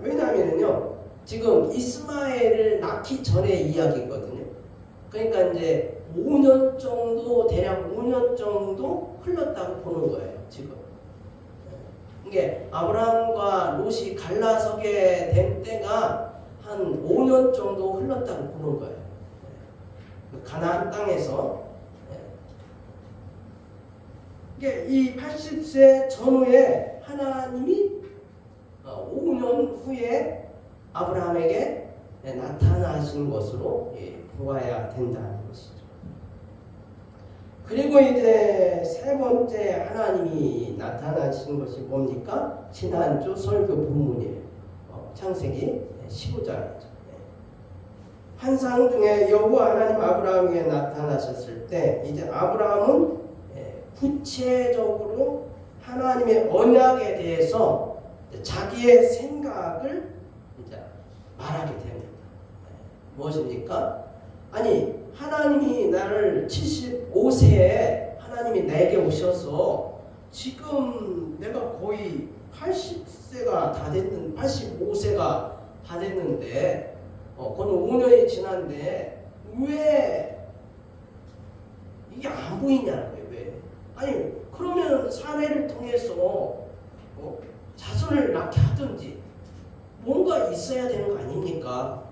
왜냐하면은요 지금 이스마엘을 낳기 전의 이야기거든요. 그러니까 이제 5년 정도 대략 5년 정도 흘렀다고 보는 거예요. 지금 이게 아브라함과 롯이 갈라서게 된 때가 한 한 5년 정도 흘렀다고 보는 거예요. 가나안 땅에서. 이게 이 80세 전후에 하나님이 5년 후에 아브라함에게 나타나신 것으로 보아야 된다는 것이죠. 그리고 이제 세 번째 하나님이 나타나신 것이 뭡니까? 지난주 설교 본문이에요. 창세기 15장이죠. 환상 중에 여호와 하나님 아브라함에게 나타나셨을 때 이제 아브라함은 구체적으로 하나님의 언약에 대해서 자기의 생각을 이제 말하게 됩니다. 무엇입니까? 아니 하나님이 나를 75세에 하나님이 내게 오셔서 지금 내가 거의 80세가 다 됐는 85세가 다 됐는데 그건 5년이 지났는데 왜 이게 안 보이냐는 거예요. 왜? 아니 그러면 사례를 통해서 자손을 낳게 하든지 뭔가 있어야 되는 거 아닙니까?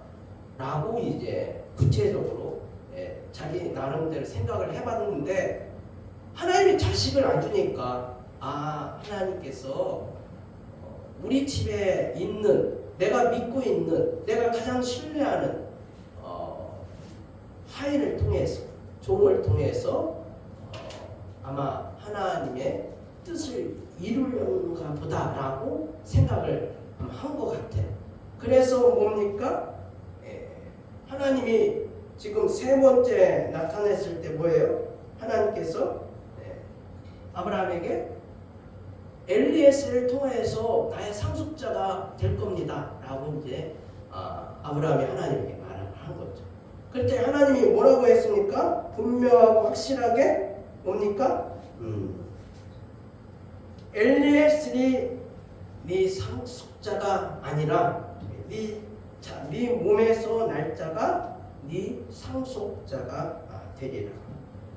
라고 이제 구체적으로 자기 나름대로 생각을 해봤는데 하나님이 자식을 안 주니까 하나님께서 우리 집에 있는 내가 믿고 있는 내가 가장 신뢰하는 하인을 통해서 종을 통해서 아마 하나님의 뜻을 이루려는가 보다라고 생각을 한 것 같아요. 그래서 뭡니까? 하나님이 지금 세 번째 나타냈을 때 뭐예요? 하나님께서 아브라함에게 엘리에스를 통해서 나의 상속자가 될 겁니다 라고 이제 아브라함이 하나님에게 말을 한 거죠. 그때 하나님이 뭐라고 했습니까? 분명하고 확실하게 뭡니까? 엘리에스이 네 상속자가 아니라 네 몸에서 날 자가 네 상속자가 되리라.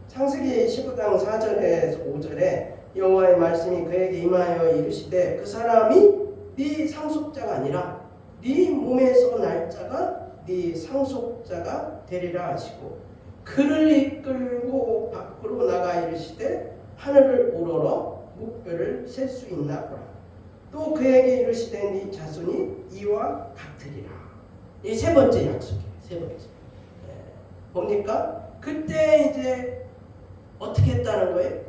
창세기 19장 4절에서 5절에 여호와의 말씀이 그에게 임하여 이르시되 그 사람이 네 상속자가 아니라 네 몸에서 날 자가 네 상속자가 되리라 하시고 그를 이끌고 밖으로 나가 이르시되 하늘을 우러러 목별을 셀 수 있나 보라. 또 그에게 이르시되 네 자손이 이와 같으리라. 이 세 번째 약속이에요. 세 번째. 뭡니까? 그때 이제 어떻게 했다는 거예요?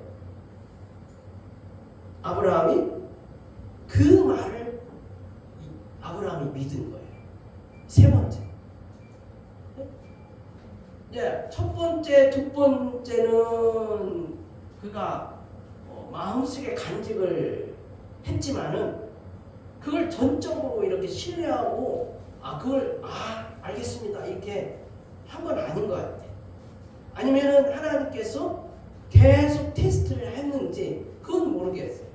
아브라함이 그 말을 아브라함이 믿은 거예요. 세 번째. 첫 번째, 두 번째는 그가 마음속에 간직을 했지만은 그걸 전적으로 이렇게 신뢰하고 그걸 알겠습니다 이렇게 한 건 아닌 것 같아. 아니면은 하나님께서 계속 테스트를 했는지 그건 모르겠어요.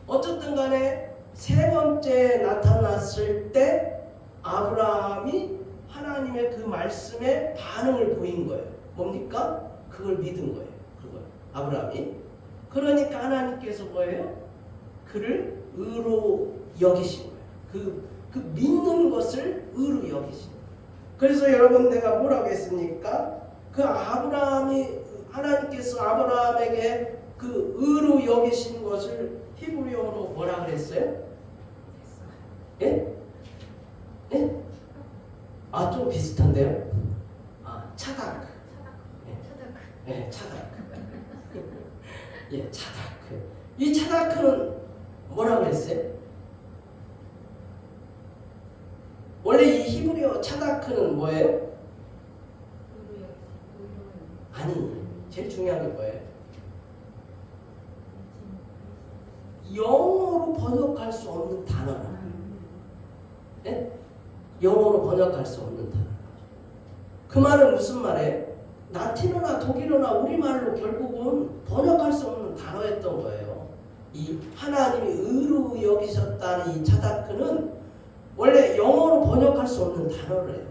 어쨌든 간에 세 번째 나타났을 때 아브라함이 하나님의 그 말씀에 반응을 보인 거예요. 뭡니까? 그걸 믿은 거예요. 그걸 아브라함이. 그러니까 하나님께서 뭐예요? 그를 의로 여기신 거예요. 그 믿는 것을 의로 여기신 거예요. 그래서 여러분 내가 뭐라고 했습니까? 그 하나님께서 아브라함에게 그 의로 여기신 것을 히브리어로 뭐라 그랬어요? 예? 예? 좀 비슷한데요? 차다크. 예, 차다크. 예, 차다크. 이 차다크는 뭐라고 했어요? 원래 이 히브리어 차다크는 뭐예요? 아니, 제일 중요한 게 뭐예요? 영어로 번역할 수 없는 단어라. 네? 영어로 번역할 수 없는 단어. 그 말은 무슨 말이에요? 라틴어나 독일어나 우리말로 결국은 번역할 수 없는 단어였던 거예요. 이 하나님이 의로 여기셨다는 이 차다크는 원래 영어로 번역할 수 없는 단어래요.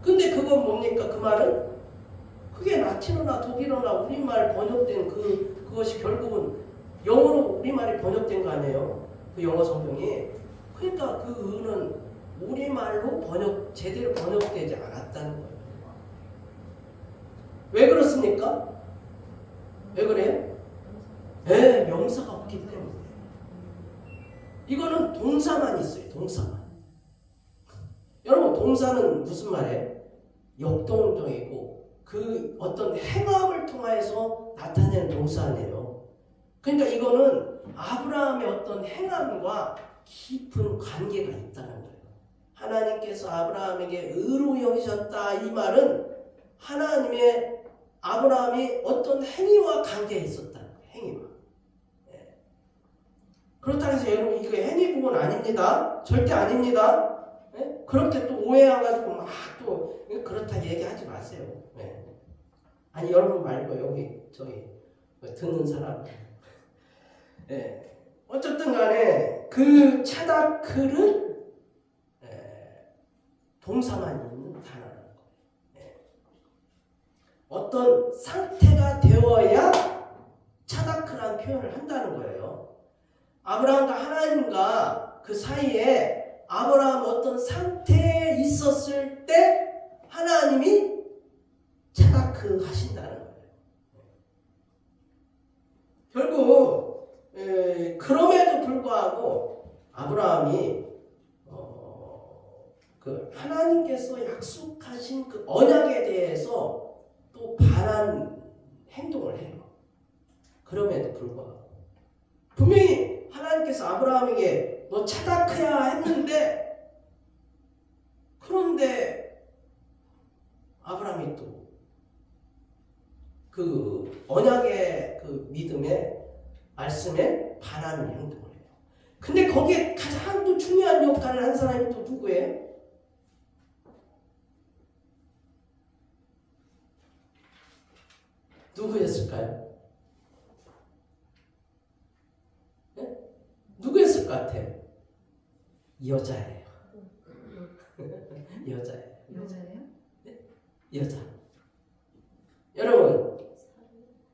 근데 그건 뭡니까? 그 말은 그게 라틴어나 독일어나 우리말 번역된 그것이 결국은 영어로 우리말이 번역된 거 아니에요. 그 영어 성경이. 그러니까 그 의는 우리말로 제대로 번역되지 않았다는 거예요. 왜 그렇습니까? 왜 그래요? 네, 명사가 없기 때문에. 이거는 동사만 있어요. 동사만. 여러분, 동사는 무슨 말이에요? 역동적이고 그 어떤 행함을 통해서 나타내는 동사 아니에요. 그러니까 이거는 아브라함의 어떤 행함과 깊은 관계가 있다는 거예요. 하나님께서 아브라함에게 의로 여기셨다, 이 말은 하나님의 아브라함이 어떤 행위와 관계에 있었다는 거예요. 행위와. 네. 그렇다고 해서 여러분 이거 행위 부분 아닙니다. 절대 아닙니다. 네? 그렇게 또 오해해가지고 막 또 그렇다 얘기하지 마세요. 네. 아니 여러분 말고 여기 저기 듣는 사람. 네. 어쨌든 간에 그 차다크는 동사만 있는 단어라는 거예요. 네. 어떤 상태가 되어야 차다크라는 표현을 한다는 거예요. 아브라함과 하나님과 그 사이에 아브라함 어떤 상태에 있었을 때 하나님이 차다크 하신다는 거예요. 결국 그럼에도 불구하고 아브라함이 그 하나님께서 약속하신 그 언약에 대해서 또 반한 행동을 해요. 그럼에도 불구하고 분명히 하나님께서 아브라함에게 너 차다크야 했는데, 그런데 아브라함이 또 그 언약의 그 믿음의 말씀에 반하는 행동을 해요. 근데 거기에 가장 또 중요한 역할을 한 사람이 또 누구예요? 누구였을까요? 네? 누구였을 것 같아요? 여자예요. 여자예요. 여자예요? 네? 여자. 여러분,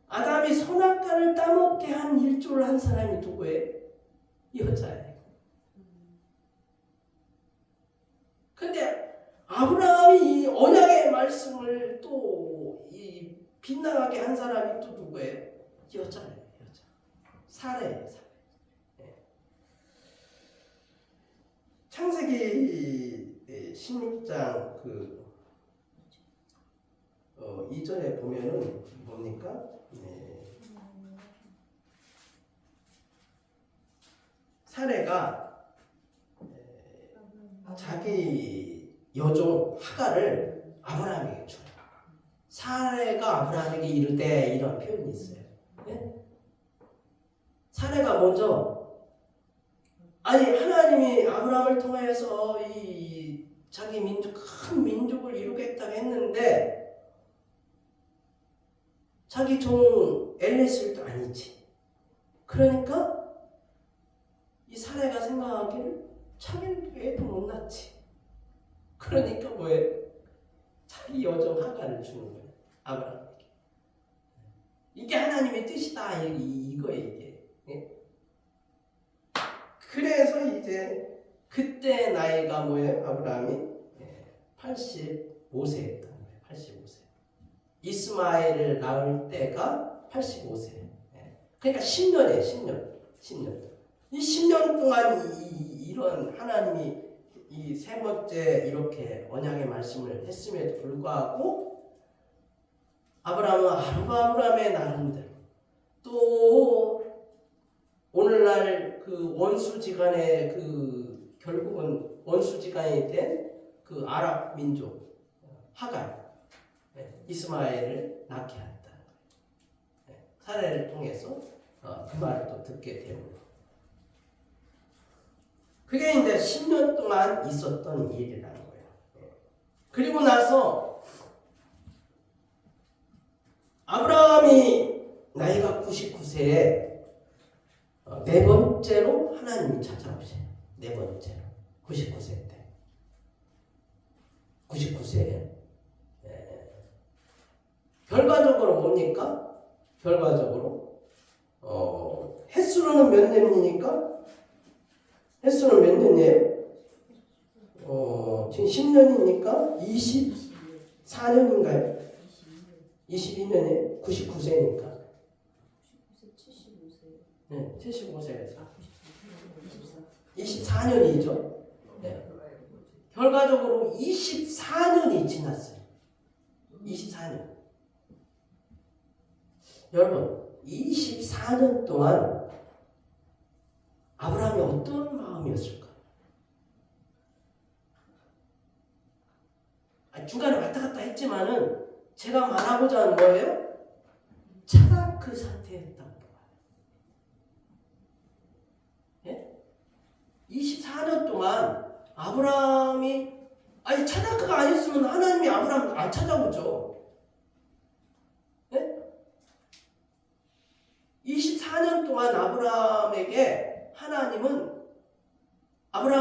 아담이 선악과를 따먹게 한 일조를 한 사람이 누구예요? 여자예요. 근데 아브라함이 이 언약의 말씀을 또 이 빗나가게 한 사람이 또 누구예요? 여자예요. 여자. 사례예요. 사례. 네. 창세기 16장 2절에 보면은 뭡니까? 네. 사례가 자기 여종 하갈을 아브라함에게 줘요. 사례가 아브라함에게 이르되, 이런 표현이 있어요. 네? 사례가 먼저, 아니 하나님이 아브라함을 통해서 이 자기 민족, 큰 민족을 이루겠다고 했는데 자기 종 엘리에셀도 아니지. 그러니까 이 사례가 생각하기를 자기는 애도 못 낳지. 그러니까 뭐예요? 자기 여종 하갈을 주는 거예요. 아브라함에게. 이게 하나님의 뜻이다. 이거예요. 이게. 예? 그래서 이제 그때 나이가 뭐예요? 아브라함이 85세였던 거예요. 85세. 이스마엘을 낳을 때가 85세. 그러니까 10년이에요. 10년. 이 10년 동안 이런 하나님이 이 세 번째 이렇게 언약의 말씀을 했음에도 불구하고 아브라함은 아브라함의 나름대로 또 오늘날 그 원수지간의 그 결국은 원수지간이 된 그 아랍 민족 하갈 이스마엘을 낳게 했다. 사례를 통해서 그 말을 또 듣게 되고, 그게 이제 10년 동안 있었던 일이라는 거예요. 그리고 나서 아브라함이 나이가 99세에 네 번째로 하나님이 찾아오세요. 네 번째로 99세 때. 99세에 결과적으로 뭡니까? 결과적으로 횟수로는 몇 년이니까 횟수는 몇 년이에요? 지금 10년이니까 24년인가요? 22년에 99세니까. 네, 75세에서 24년이죠. 네. 결과적으로 24년이 지났어요. 24년. 여러분, 24년 동안 아브라함이 어떤 마음이었을까? 중간에 왔다 갔다 했지만은 제가 말하고자 하는 거예요? 차가 그 상태였다고 봐요. 예? 24년 동안 아브라함이 차다크가 아니었으면 하나님이 아브라함을 안 찾아오죠. 예? 24년 동안 아브라함은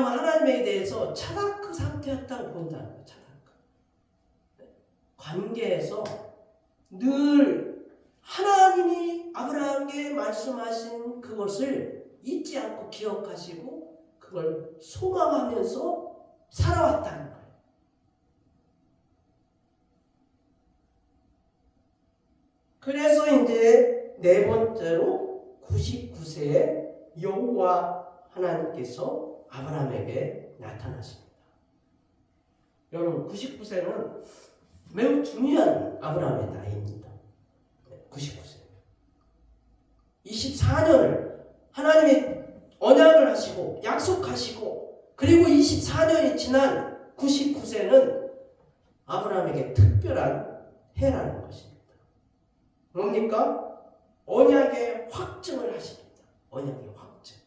하나님에 대해서 차다크 상태였다고 본다는 거예요. 차다크. 관계에서 늘 하나님이 아브라함에게 말씀하신 그것을 잊지 않고 기억하시고 그걸 소망하면서 살아왔다는 거예요. 그래서 이제 네 번째로 99세에 여호와 하나님께서 아브라함에게 나타나십니다. 여러분, 99세는 매우 중요한 아브라함의 나이입니다. 99세. 24년을 하나님이 언약을 하시고 약속하시고 그리고 24년이 지난 99세는 아브라함에게 특별한 해라는 것입니다. 뭡니까? 언약의 확증을 하십니다. 언약의 확증.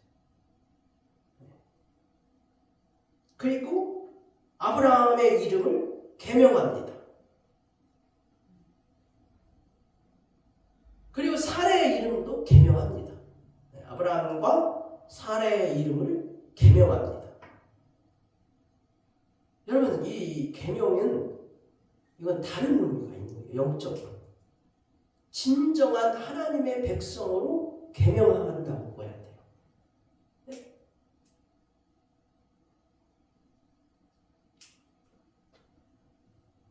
그리고 아브라함의 이름을 계명합니다. 그리고 사레의 이름도 계명합니다. 아브라함과 사레의 이름을 계명합니다. 여러분, 이 계명은 이건 다른 의미가 있는 거예요. 영적으로. 진정한 하나님의 백성으로 계명한다고 봐야 돼요. 네?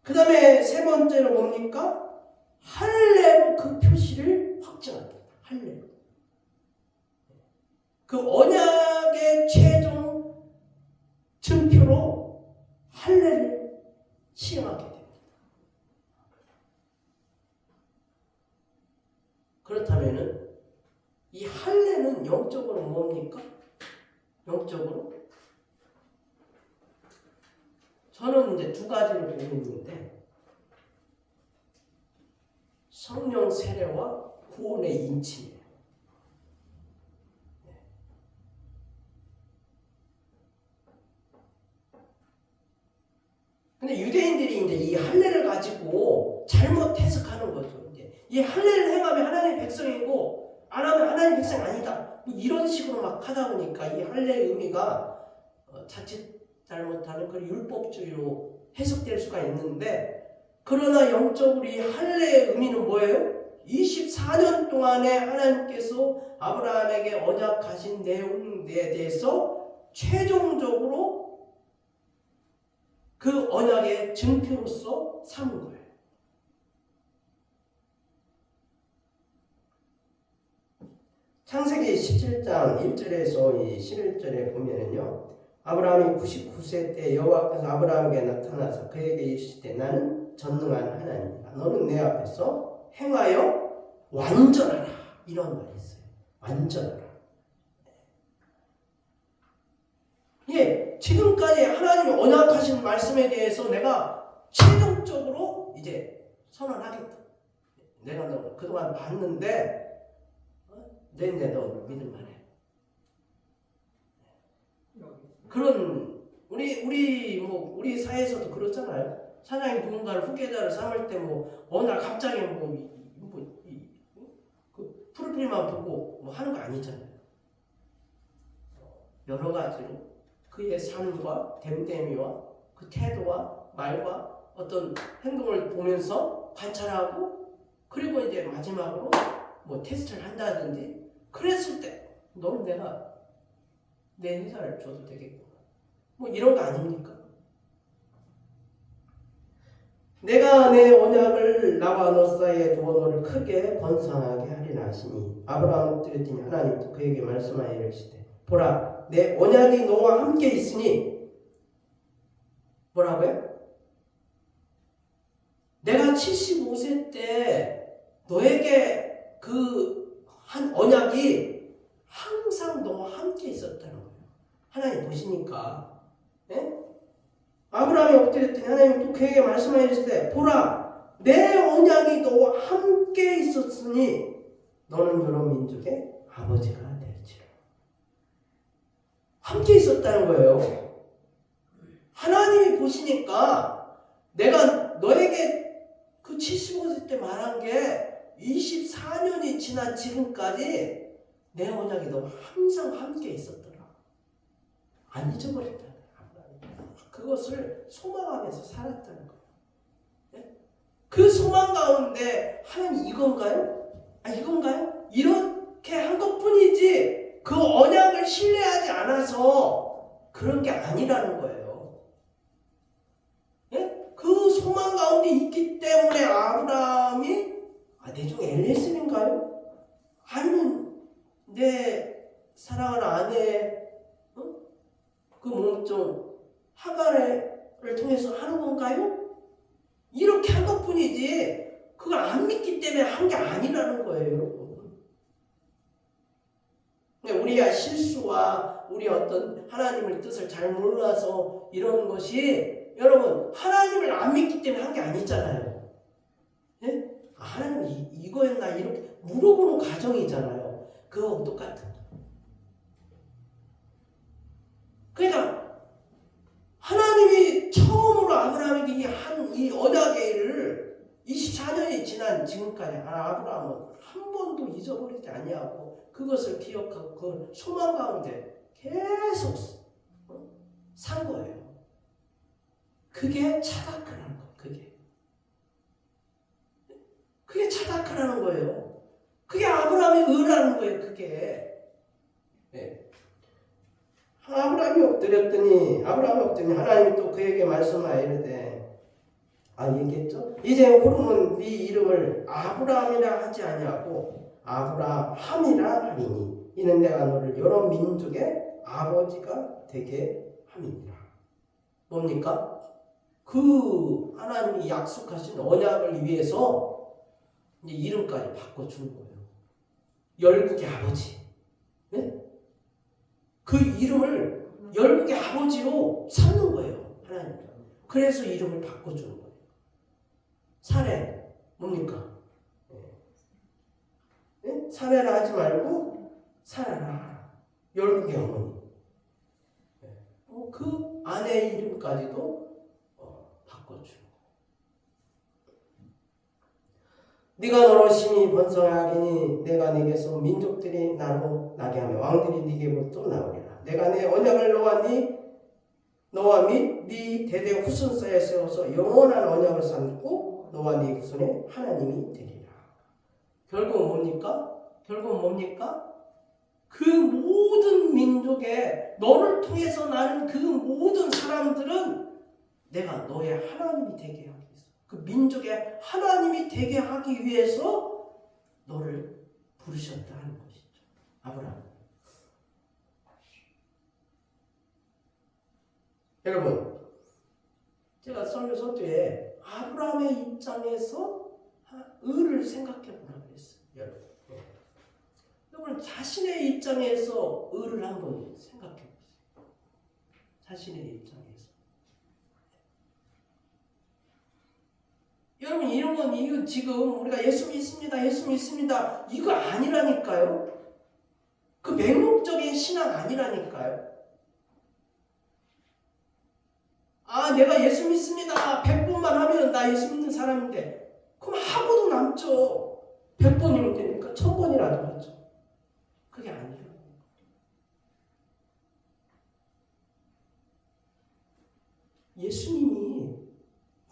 그 다음에 세 번째로 뭡니까? 할례로 그 표시를 확증합니다. 할례로. 그 언약의 최종 증표로 할례를 시행하게 됩니다. 그렇다면은 이 할례는 영적으로 뭡니까? 영적으로 저는 이제 두 가지를 보고 있는데 성령 세례와 구원의 인침이에요. 근데 유대인들이 이제 이 할례를 가지고 잘못 해석하는 거죠. 이제 이 할례를 행하면 하나님의 백성이고 안 하면 하나님의 백성이 아니다. 뭐 이런 식으로 막 하다 보니까 이 할례의 의미가 자칫 잘못하는 그 율법주의로 해석될 수가 있는데, 그러나 영적으로 이 할례의 의미는 뭐예요? 24년 동안에 하나님께서 아브라함에게 언약하신 내용에 대해서 최종적으로 그 언약의 증표로서 삼은 거예요. 창세기 17장 1절에서 11절에 보면은요, 아브라함이 99세 때 여호와께서 아브라함에게 나타나서 그에게 이르시되 나는 전능한 하나님이다. 너는 내 앞에서 행하여 완전하라. 이런 말이 있어요. 완전하라. 예, 지금까지 하나님이 언약하신 말씀에 대해서 내가 최종적으로 이제 선언하겠다. 내가 너 그동안 봤는데 내 너 믿을만해. 그런 우리 사회에서도 그렇잖아요. 사장이 누군가를 후계자를 삼을 때 어느 날 갑자기 그 프로필만 보고 하는 거 아니잖아요. 여러 가지로 그의 삶과 됨됨이와 그 태도와 말과 어떤 행동을 보면서 관찰하고, 그리고 이제 마지막으로 테스트를 한다든지 그랬을 때 너는 내가 내 회사를 줘도 되겠구나. 뭐 이런 거 아닙니까? 내가 내 언약을 나와 너 사이에 두어 너를 크게 번성하게 하리라 하시니 아브라함 엎드렸더니 하나님도 그에게 말씀하여 이르시되 보라 내 언약이 너와 함께 있으니 뭐라고요? 내가 75세 때 너에게 그 한 언약이 항상 너와 함께 있었다는 거예요. 하나님 보시니까 아브라함이 엎드렸더니 하나님 또 그에게 말씀하여 이르시되 보라 내 언약이 너와 함께 있었으니 너는 여러 민족의 아버지가 될지라. 함께 있었다는 거예요. 하나님이 보시니까 내가 너에게 그 75세 때 말한 게 24년이 지난 지금까지 내 언약이 너와 항상 함께 있었더라. 안 잊어버렸다. 그것을 소망하면서 살았다는 거예요. 그 소망 가운데 하나님 이건가요? 이건가요? 이렇게 한 것뿐이지 그 언약을 신뢰하지 않아서 그런 게 아니라는 거예요. 그 소망 가운데 있기 때문에 아브라함이 내 중에 엘리야인가요? 아니면 내 사랑하는 아내 그 몸종 하갈을 통해서 하는 건가요? 이렇게 한 것뿐이지 그걸 안 믿기 때문에 한 게 아니라는 거예요, 여러분. 우리가 실수와 우리 어떤 하나님의 뜻을 잘 몰라서 이런 것이 여러분 하나님을 안 믿기 때문에 한 게 아니잖아요. 하나님 이거였나 이렇게 물어보는 과정이잖아요. 그거하고 똑같은. 그러니까 하나님이 처음으로 아브라함에게 한 이 언약의 일을 24년이 지난 지금까지 아브라함은 한 번도 잊어버리지 아니하고 그것을 기억하고 그 소망 가운데 계속 산 거예요. 그게 차다크라는 거예요. 그게 차다크라는 거예요. 그게 아브라함의 의라는 거예요. 그게. 아브라함이 엎드렸더니 하나님이 또 그에게 말씀하여 이르되 얘기했죠? 이제 호름은 네 이름을 아브라함이라 하지 아니하고 아브라함이라 하리니 이는 내가 너를 여러 민족의 아버지가 되게 함이니라. 뭡니까? 그 하나님이 약속하신 언약을 위해서 이제 이름까지 바꿔주는 거예요. 열국의 아버지. 그 이름을 열국의 아버지로 삼는 거예요. 하나님. 그래서 이름을 바꿔주는 거예요. 사례 뭡니까? 사례라 하지 말고 사라라. 열국의 어머니. 그 아내의 이름까지도 바꿔주고. 네가 너로 심히 번성하리니 내가 네게서 민족들이 나로 나게 하며 왕들이 네게부터 나오리라. 내가 내 언약을 너와 및 네 대대 후손사에 세워서 영원한 언약을 삼고 너와 네 후손의 하나님이 되리라. 결국은 뭡니까? 그 모든 민족에 너를 통해서 나는 그 모든 사람들은 내가 너의 하나님이 되게 하기 위해서 그 민족의 하나님이 되게 하기 위해서 너를 부르셨다 하는 것이죠. 아브라함. 여러분, 제가 설교 서두에 아브라함의 입장에서 의를 생각해 보라고 그랬어요. 여러분 자신의 입장에서 의를 한번 생각해 보세요. 자신의 입장에서. 여러분 이거 지금 우리가 예수 믿습니다 이거 아니라니까요. 그 맹목적인 신앙 아니라니까요. 내가 예수 믿습니다 100번만 하면 나 예수 믿는 사람인데 그럼 하고도 남죠. 100번이면 됩니까? 1000번이라도 하죠. 그게 아니에요. 예수님이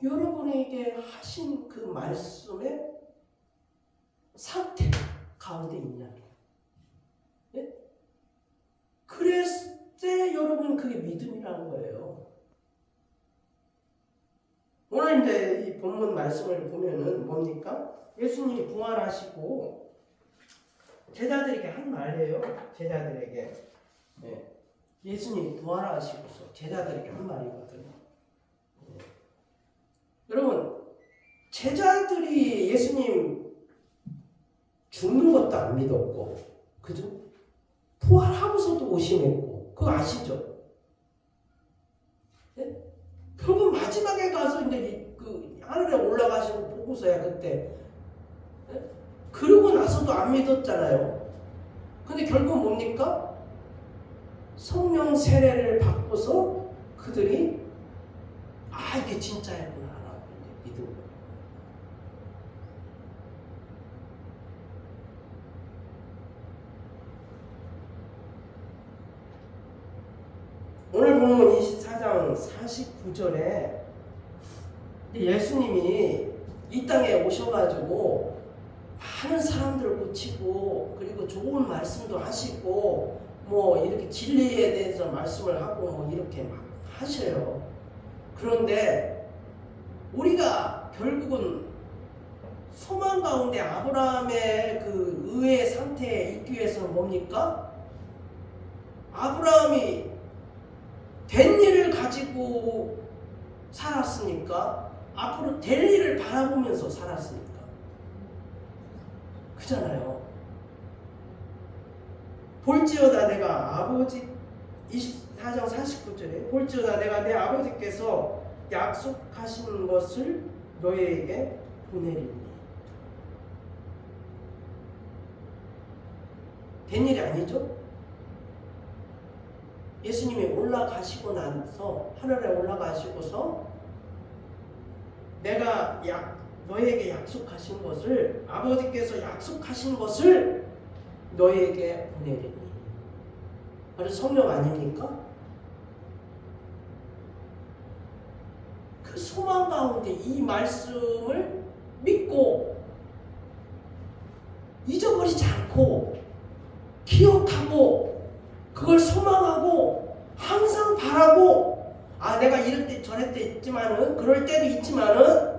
여러분에게 하신 그 말씀의 상태 가운데 있냐? 그랬을 여러분 그게 믿음이라는 거예요. 오늘 이제 이 본문 말씀을 보면은 뭡니까? 예수님이 부활하시고 제자들에게 한 말이에요. 제자들에게. 네. 예수님이 부활하시고서 제자들에게 한 말이거든요. 네. 여러분, 제자들이 예수님 죽는 것도 안 믿었고, 그죠? 부활하고서도 의심했고, 그거 아시죠? 네? 결국 마지막에 가서 이제 그 하늘에 올라가시고 보고서야 그때. 네? 그러고 나서도 안 믿었잖아요. 근데 결국 뭡니까? 성령 세례를 받고서 그들이 이게 진짜였구나 라고 믿은 거예요. 오늘 본문 24장 49절에 예수님이 이 땅에 오셔가지고 많은 사람들을 고치고 그리고 좋은 말씀도 하시고 뭐 이렇게 진리에 대해서 말씀을 하고 뭐 이렇게 막 하셔요. 그런데 우리가 결국은 소망 가운데 아브라함의 그 의의 상태에 있기 위해서는 뭡니까? 아브라함이 된 일을 가지고 살았으니까 앞으로 될 일을 바라보면서 살았으니까 그잖아요. 볼지어다 내가 아버지 24장 49절에 볼지어다 내가 내 아버지께서 약속하신 것을 너희에게 보내리니 된 일이 아니죠? 예수님이 올라가시고 나서 하늘에 올라가시고서 내가 너희에게 약속하신 것을 아버지께서 약속하신 것을 너희에게 보내리니 바로 성령 아닙니까? 그 소망 가운데 이 말씀을 믿고 잊어버리지 않고 기억하고 그걸 소망하고 항상 바라고 내가 이럴 때 저럴 때 있지만은 그럴 때도 있지만은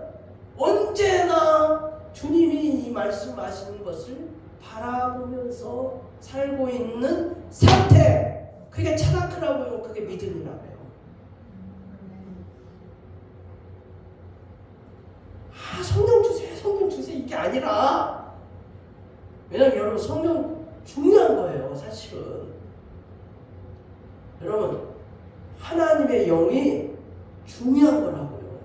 언제나 주님이 이 말씀하시는 것을 바라보면서 살고 있는 상태 그게 차다크라고요. 그게 믿음이라고요. 성령 주세요 이게 아니라 왜냐면 여러분 성령 중요한 거예요. 사실은 여러분 하나님의 영이 중요한 거라고요.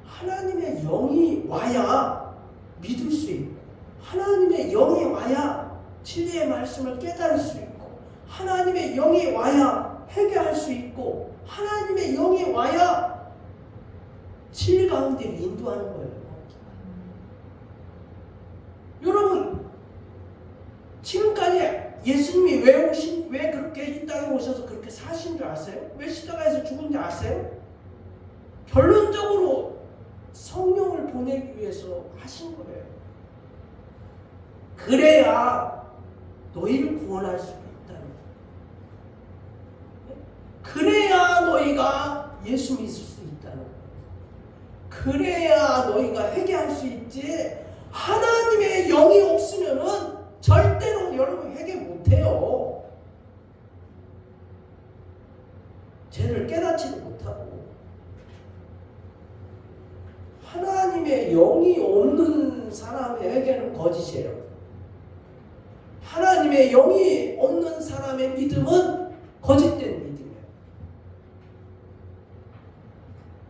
하나님의 영이 와야 믿을 수 있고 하나님의 영이 와야 진리의 말씀을 깨달을 수 있고 하나님의 영이 와야 회개할 수 있고 하나님의 영이 와야 진리 가운데 인도하는 거예요. 여러분 지금까지 예수님이 왜 그렇게 이 땅에 오셔서 그렇게 사신 줄 아세요? 왜 십자가에서 죽은 줄 아세요? 결론적으로 성령을 보내기 위해서 하신 거예요. 그래야 너희를 구원할 수 있다는 거예요. 그래야 너희가 예수 믿을 수 있다는 거예요. 그래야 너희가 회개할 수 있지 하나님의 영이 없으면은 절대로 여러분 회개 못해요. 죄를 깨닫지도 못하고 하나님의 영이 없는 사람의 회개는 거짓이에요. 하나님의 영이 없는 사람의 믿음은 거짓된 믿음이에요.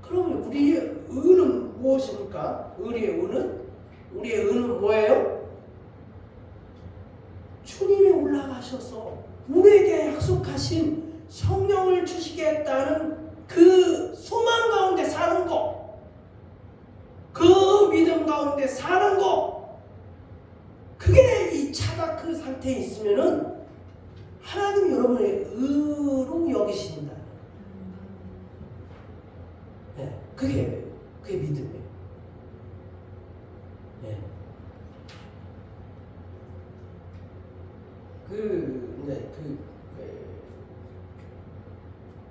그러면 우리의 의는 무엇입니까? 우리의 의는 뭐예요? 주님이 올라가셔서 우리에게 약속하신 성령을 주시겠다는 그 소망 가운데 사는 것, 그 믿음 가운데 사는 것, 그게 이 차다크 상태에 있으면은 하나님이 여러분의 의로 여기신다. 네, 그게 믿음이에요. 네.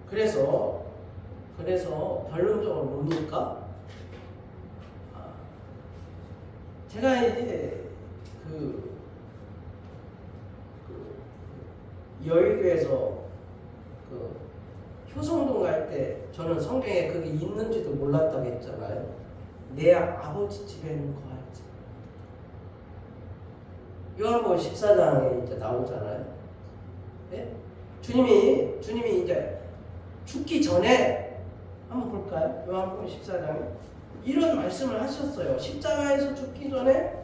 그래서 결론적으로 뭡니까? 제가 이제 여의도에서 효성동 갈 때 저는 성경에 그게 있는지도 몰랐다고 했잖아요. 내 아버지 집에는 거할지. 요한복음 14장에 이제 나오잖아요. 네? 주님이 이제 죽기 전에 한번 볼까요? 요한복음 14장에 이런 말씀을 하셨어요. 십자가에서 죽기 전에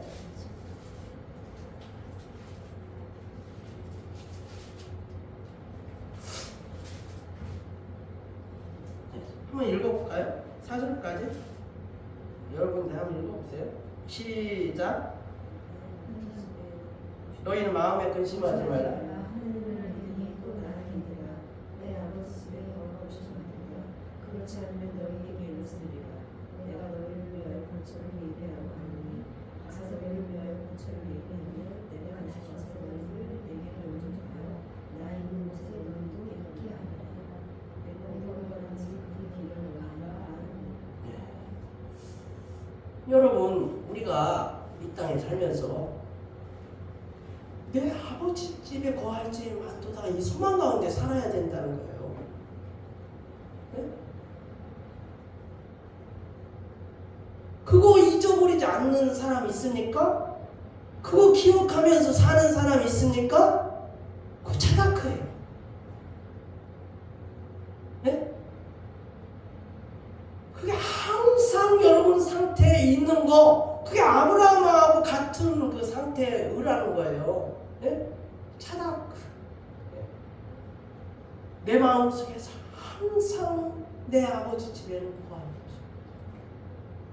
한번 읽어볼까요? 4절까지 여러분들 한번 읽어보세요. 시작. 너희는 마음에 근심하지 말라. 그렇지 않으면 너희에게 이르시리라. 내가 너희를 위하여 본처를 예비하고 하노니 가서 너희를 위하여 본처를 예비하며 내가 다시 와서 너희를 내게로 온전하여 나 있는 곳에 너희도 있게 하리라. 내가 어디로 가는지 그 길을 너희가 아느니라. 여러분, 우리가 이 땅에 살면서 내 아버지 집에 거할지 만도다 이 소망 가운데 살아야 된다는 거예요. 네? 그거 잊어버리지 않는 사람 있습니까? 그거 기억하면서 사는 사람 있습니까? 그거 차다크예요. 네? 그게 항상 여러분 상태에 있는 거, 그게 아브라함하고 같은 그 상태에 의라는 거예요. 네? 차다크. 내 마음속에서 항상 내 아버지 집에는 거하는 거죠.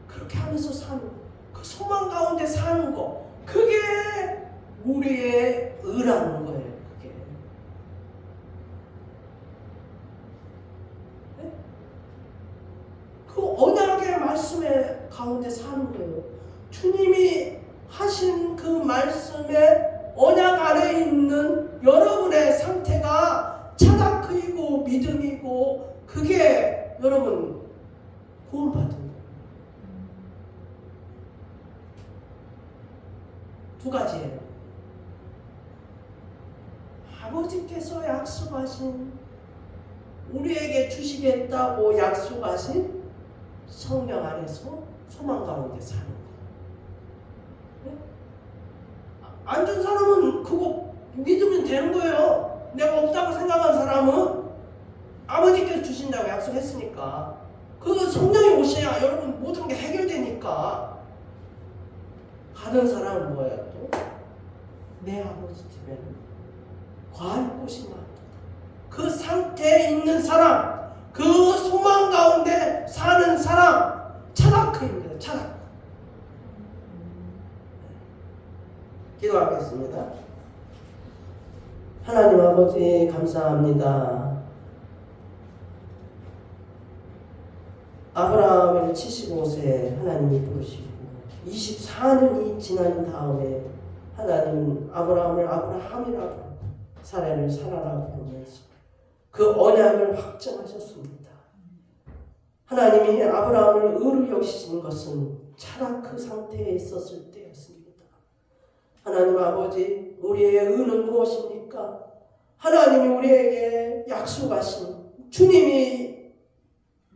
그렇게 하면서 사는 거, 그 소망 가운데 사는 거, 그게 우리의 의라는 거예요. 그게. 네? 그 언약의 말씀의 가운데 사는 거예요. 주님이 하신 그 말씀의 언약 안에 있는 여러분의 상태가 차다크이고 믿음이고, 그게 여러분 구원받은 거예요. 두 가지예요. 아버지께서 약속하신, 우리에게 주시겠다고 약속하신 성령 안에서 소망 가운데 사는 거예요. 네? 안 준 사람은 그거 믿으면 되는 거예요. 내가 없다고 생각한 사람은 아버지께서 주신다고 약속했으니까, 그 성령이 오셔야 여러분 모든 게 해결되니까. 받은 사람은 뭐예요? 또 내 아버지 집에는 거할 곳이 많다. 그 상태에 있는 사람, 그 소망 가운데 사는 사람, 차다크입니다. 차다크. 기도하겠습니다. 하나님 아버지 감사합니다. 아브라함을 75세에 하나님이 부르시고 24년이 지난 다음에 하나님은 아브라함을 아브라함이라고, 사례를 살아라고 부르면서 그 언약을 확정하셨습니다. 하나님이 아브라함을 의로 여기신 것은 차라크 상태에 있었을 때였습니다. 하나님 아버지, 우리의 의는 무엇입니까? 하나님이 우리에게 약속하신, 주님이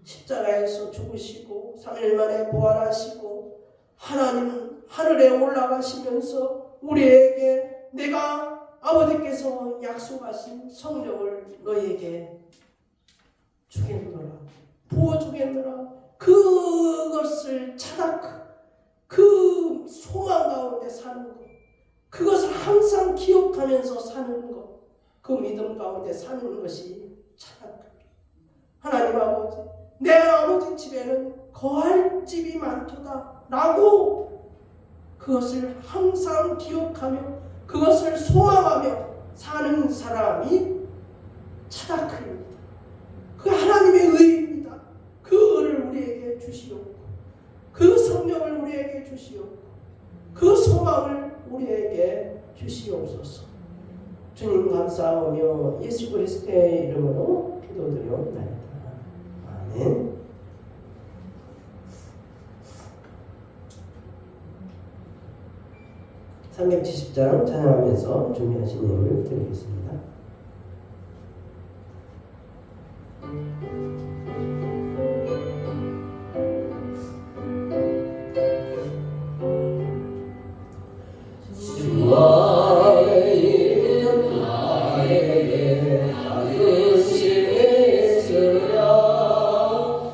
십자가에서 죽으시고 3일 만에 부활하시고 하나님은 하늘에 올라가시면서 우리에게 내가 아버지께서 약속하신 성령을 너희에게 주겠노라, 부어주겠노라, 그것을 차다크, 그 소망 가운데 사는 것, 그것을 항상 기억하면서 사는 것, 그 믿음 가운데 사는 것이 차다크. 하나님 아버지, 내 아버지 집에는 거할 집이 많도다 라고 그것을 항상 기억하며 그것을 소망하며 사는 사람이 차다크입니다. 그 하나님의 의입니다. 그 의를 우리에게 주시옵고, 그 성령을 우리에게 주시옵고, 그 소망을 우리에게 주시옵소서. 주님 감사하며 예수 그리스도의 이름으로 기도드려옵나이다. 아멘. (370장) 찬양하면서 준비하신 예물을 드리겠습니다. 주 안에 있는 나에게 반드시 있으랴.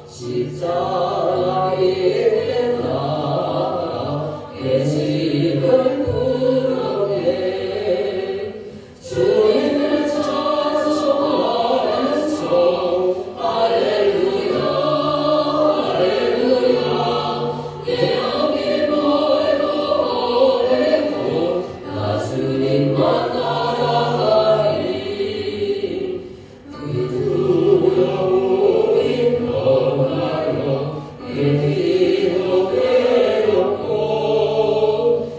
십자가에 된 나 내 집을 부르네. 주님을 찬송하면서 할렐루야 할렐루야. 내 앞길 멀고 오래고 나 주님만 알아가리. 그 두려움이 떠나요. 내 뒤로 데렸고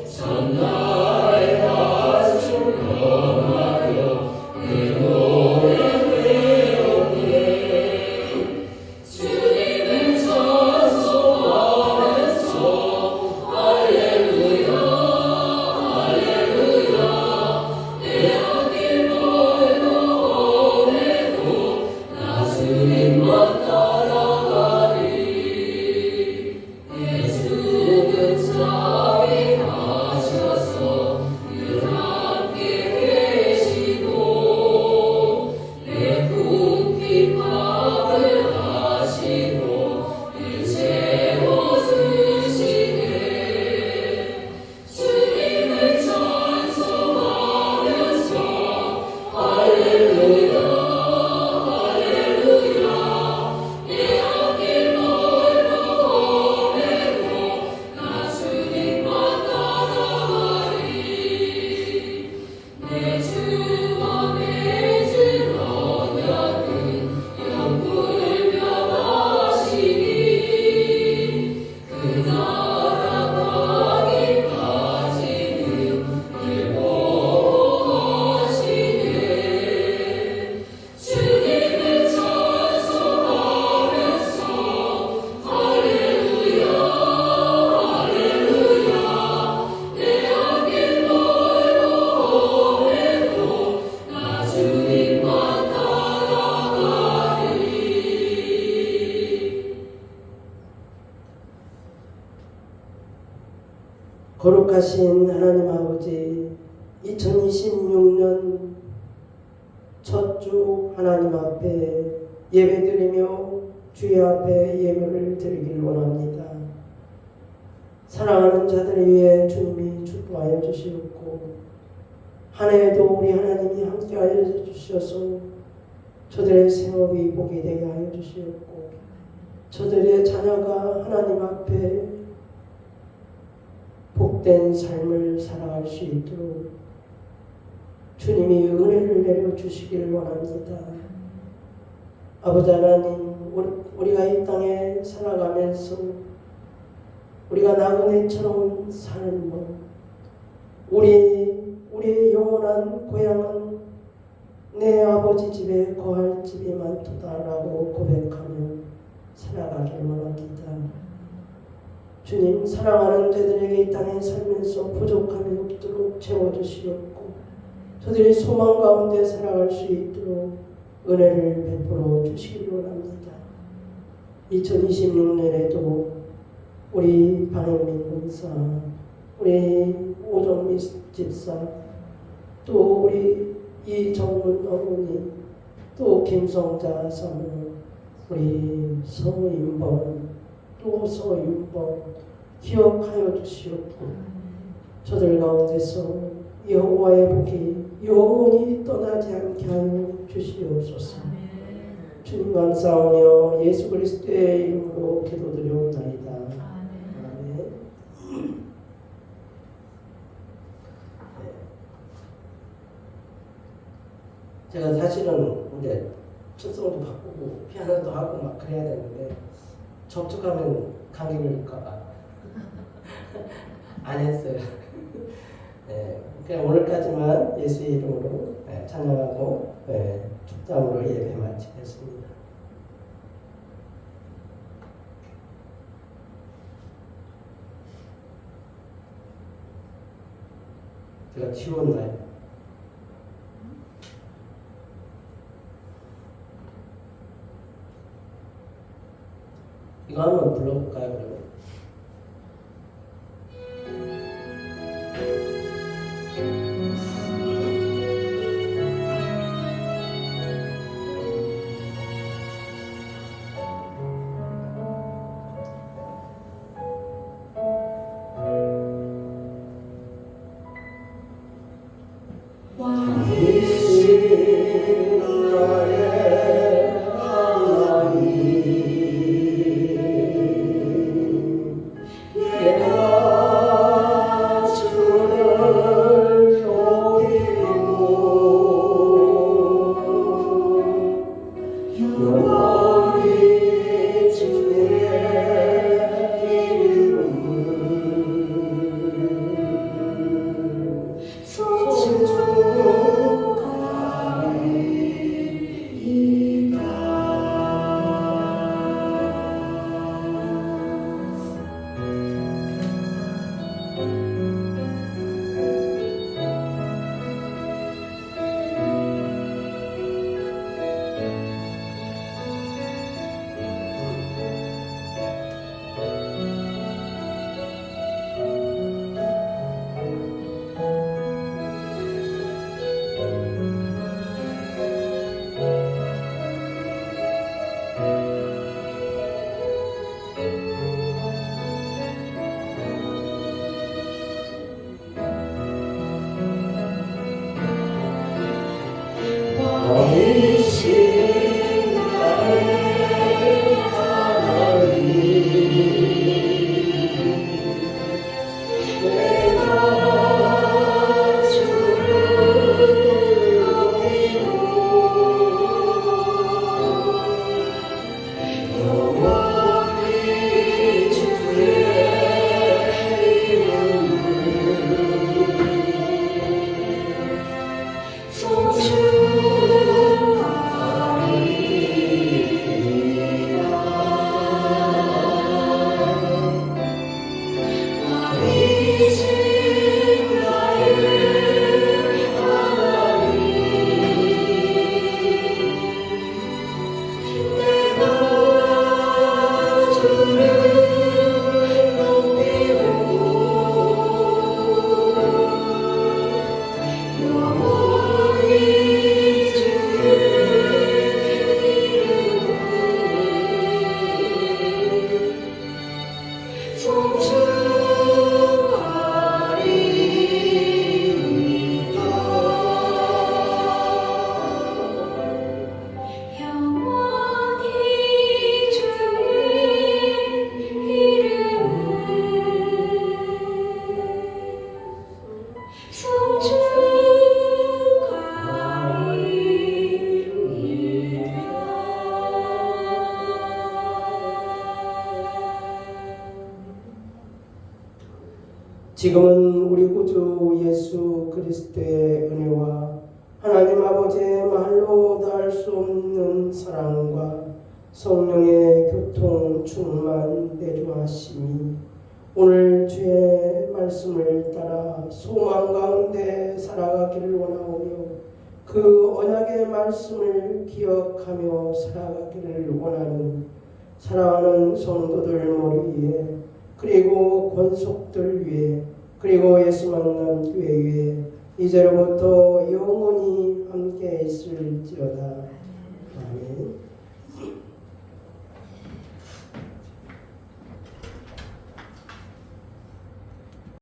전날의 한숨 떠나요. 내 노래 외우네. 주님을 찬송하면서 할렐루야 할렐루야. 내 앞길 멀고 오래고 나 주님만 따라가리. 예수는 자비하셔서 늘 함께 계시고 내 궁핍함을 아시고 늘 채워주시네. 주님을 찬송하면서 할렐루야 할렐루야. 내 앞길 멀고 오래고 나 주님만 따라가리. 내 주와 맺은 언약은 영불 변하시니 그 나라 가기까지는 늘 보호하시네. 주님을 찬송하면서 할렐루야 할렐루야. 내 앞길 멀고 오래고 나 주님만 따라가리. 거룩하신 하나님 아버지, 2026년 첫 주 하나님 앞에 예배드리며 주의 앞에 예물을 드리길 원합니다. 사랑하는 자들을 위해 주님이 축복하여 주시옵고 한 해에도 우리 하나님이 함께하여 주셔서 저들의 생업이 복이 되게 하여 주시옵고 저들의 자녀가 하나님 앞에 복된 삶을 살아갈 수 있도록 주님이 은혜를 내려주시길 원합니다. 아버지 하나님, 우리가 이 땅에 살아가면서 우리가 나그네처럼 살며 우리의 영원한 고향은 내 아버지 집에 거할 집이 많도다라고 고백하며 살아가길 원합니다. 주님, 사랑하는 자들에게 이 땅에 살면서 부족함이 없도록 채워주시옵고 저들이 소망 가운데 살아갈 수 있도록 은혜를 베풀어 주시길 원합니다. 2026년에도 우리 방영민 군사, 우리 오정미 집사, 또 우리 이정문 어머니, 또 김성자 사모, 우리 서인범, 또 서윤범 기억하여 주시옵고 저들 가운데서 여호와의 복이 영원히 떠나지 않게 하여 주시옵소서. 주님 감사하며 예수 그리스도의 이름으로 기도드려옵나이다. 아멘. 제가 사실은 이제 춤송도 바꾸고 피아노도 하고 막 그래야 되는데 접촉하면 감기 걸릴까봐 안 했어요. 네, 그냥 오늘까지만 예수의 이름으로 찬양하고 축장으로 예배 마치겠습니다. 제가 치웠나요? 이거 한번 불러볼까요, 그러면? 지금은 우리 구주 예수 그리스도의 은혜와 하나님 아버지의 말로 다할 수 없는 사랑과 성령의 교통 충만 내주하심이 오늘 주의 말씀을 따라 소망 가운데 살아가기를 원하오며 그 언약의 말씀을 기억하며 살아가기를 원하는 사랑하는 성도들 머리 위에 그리고 권속들 위에 그리고 예수 만난 교회 위에 이제로부터 영원히 함께 있을지어다. 아멘.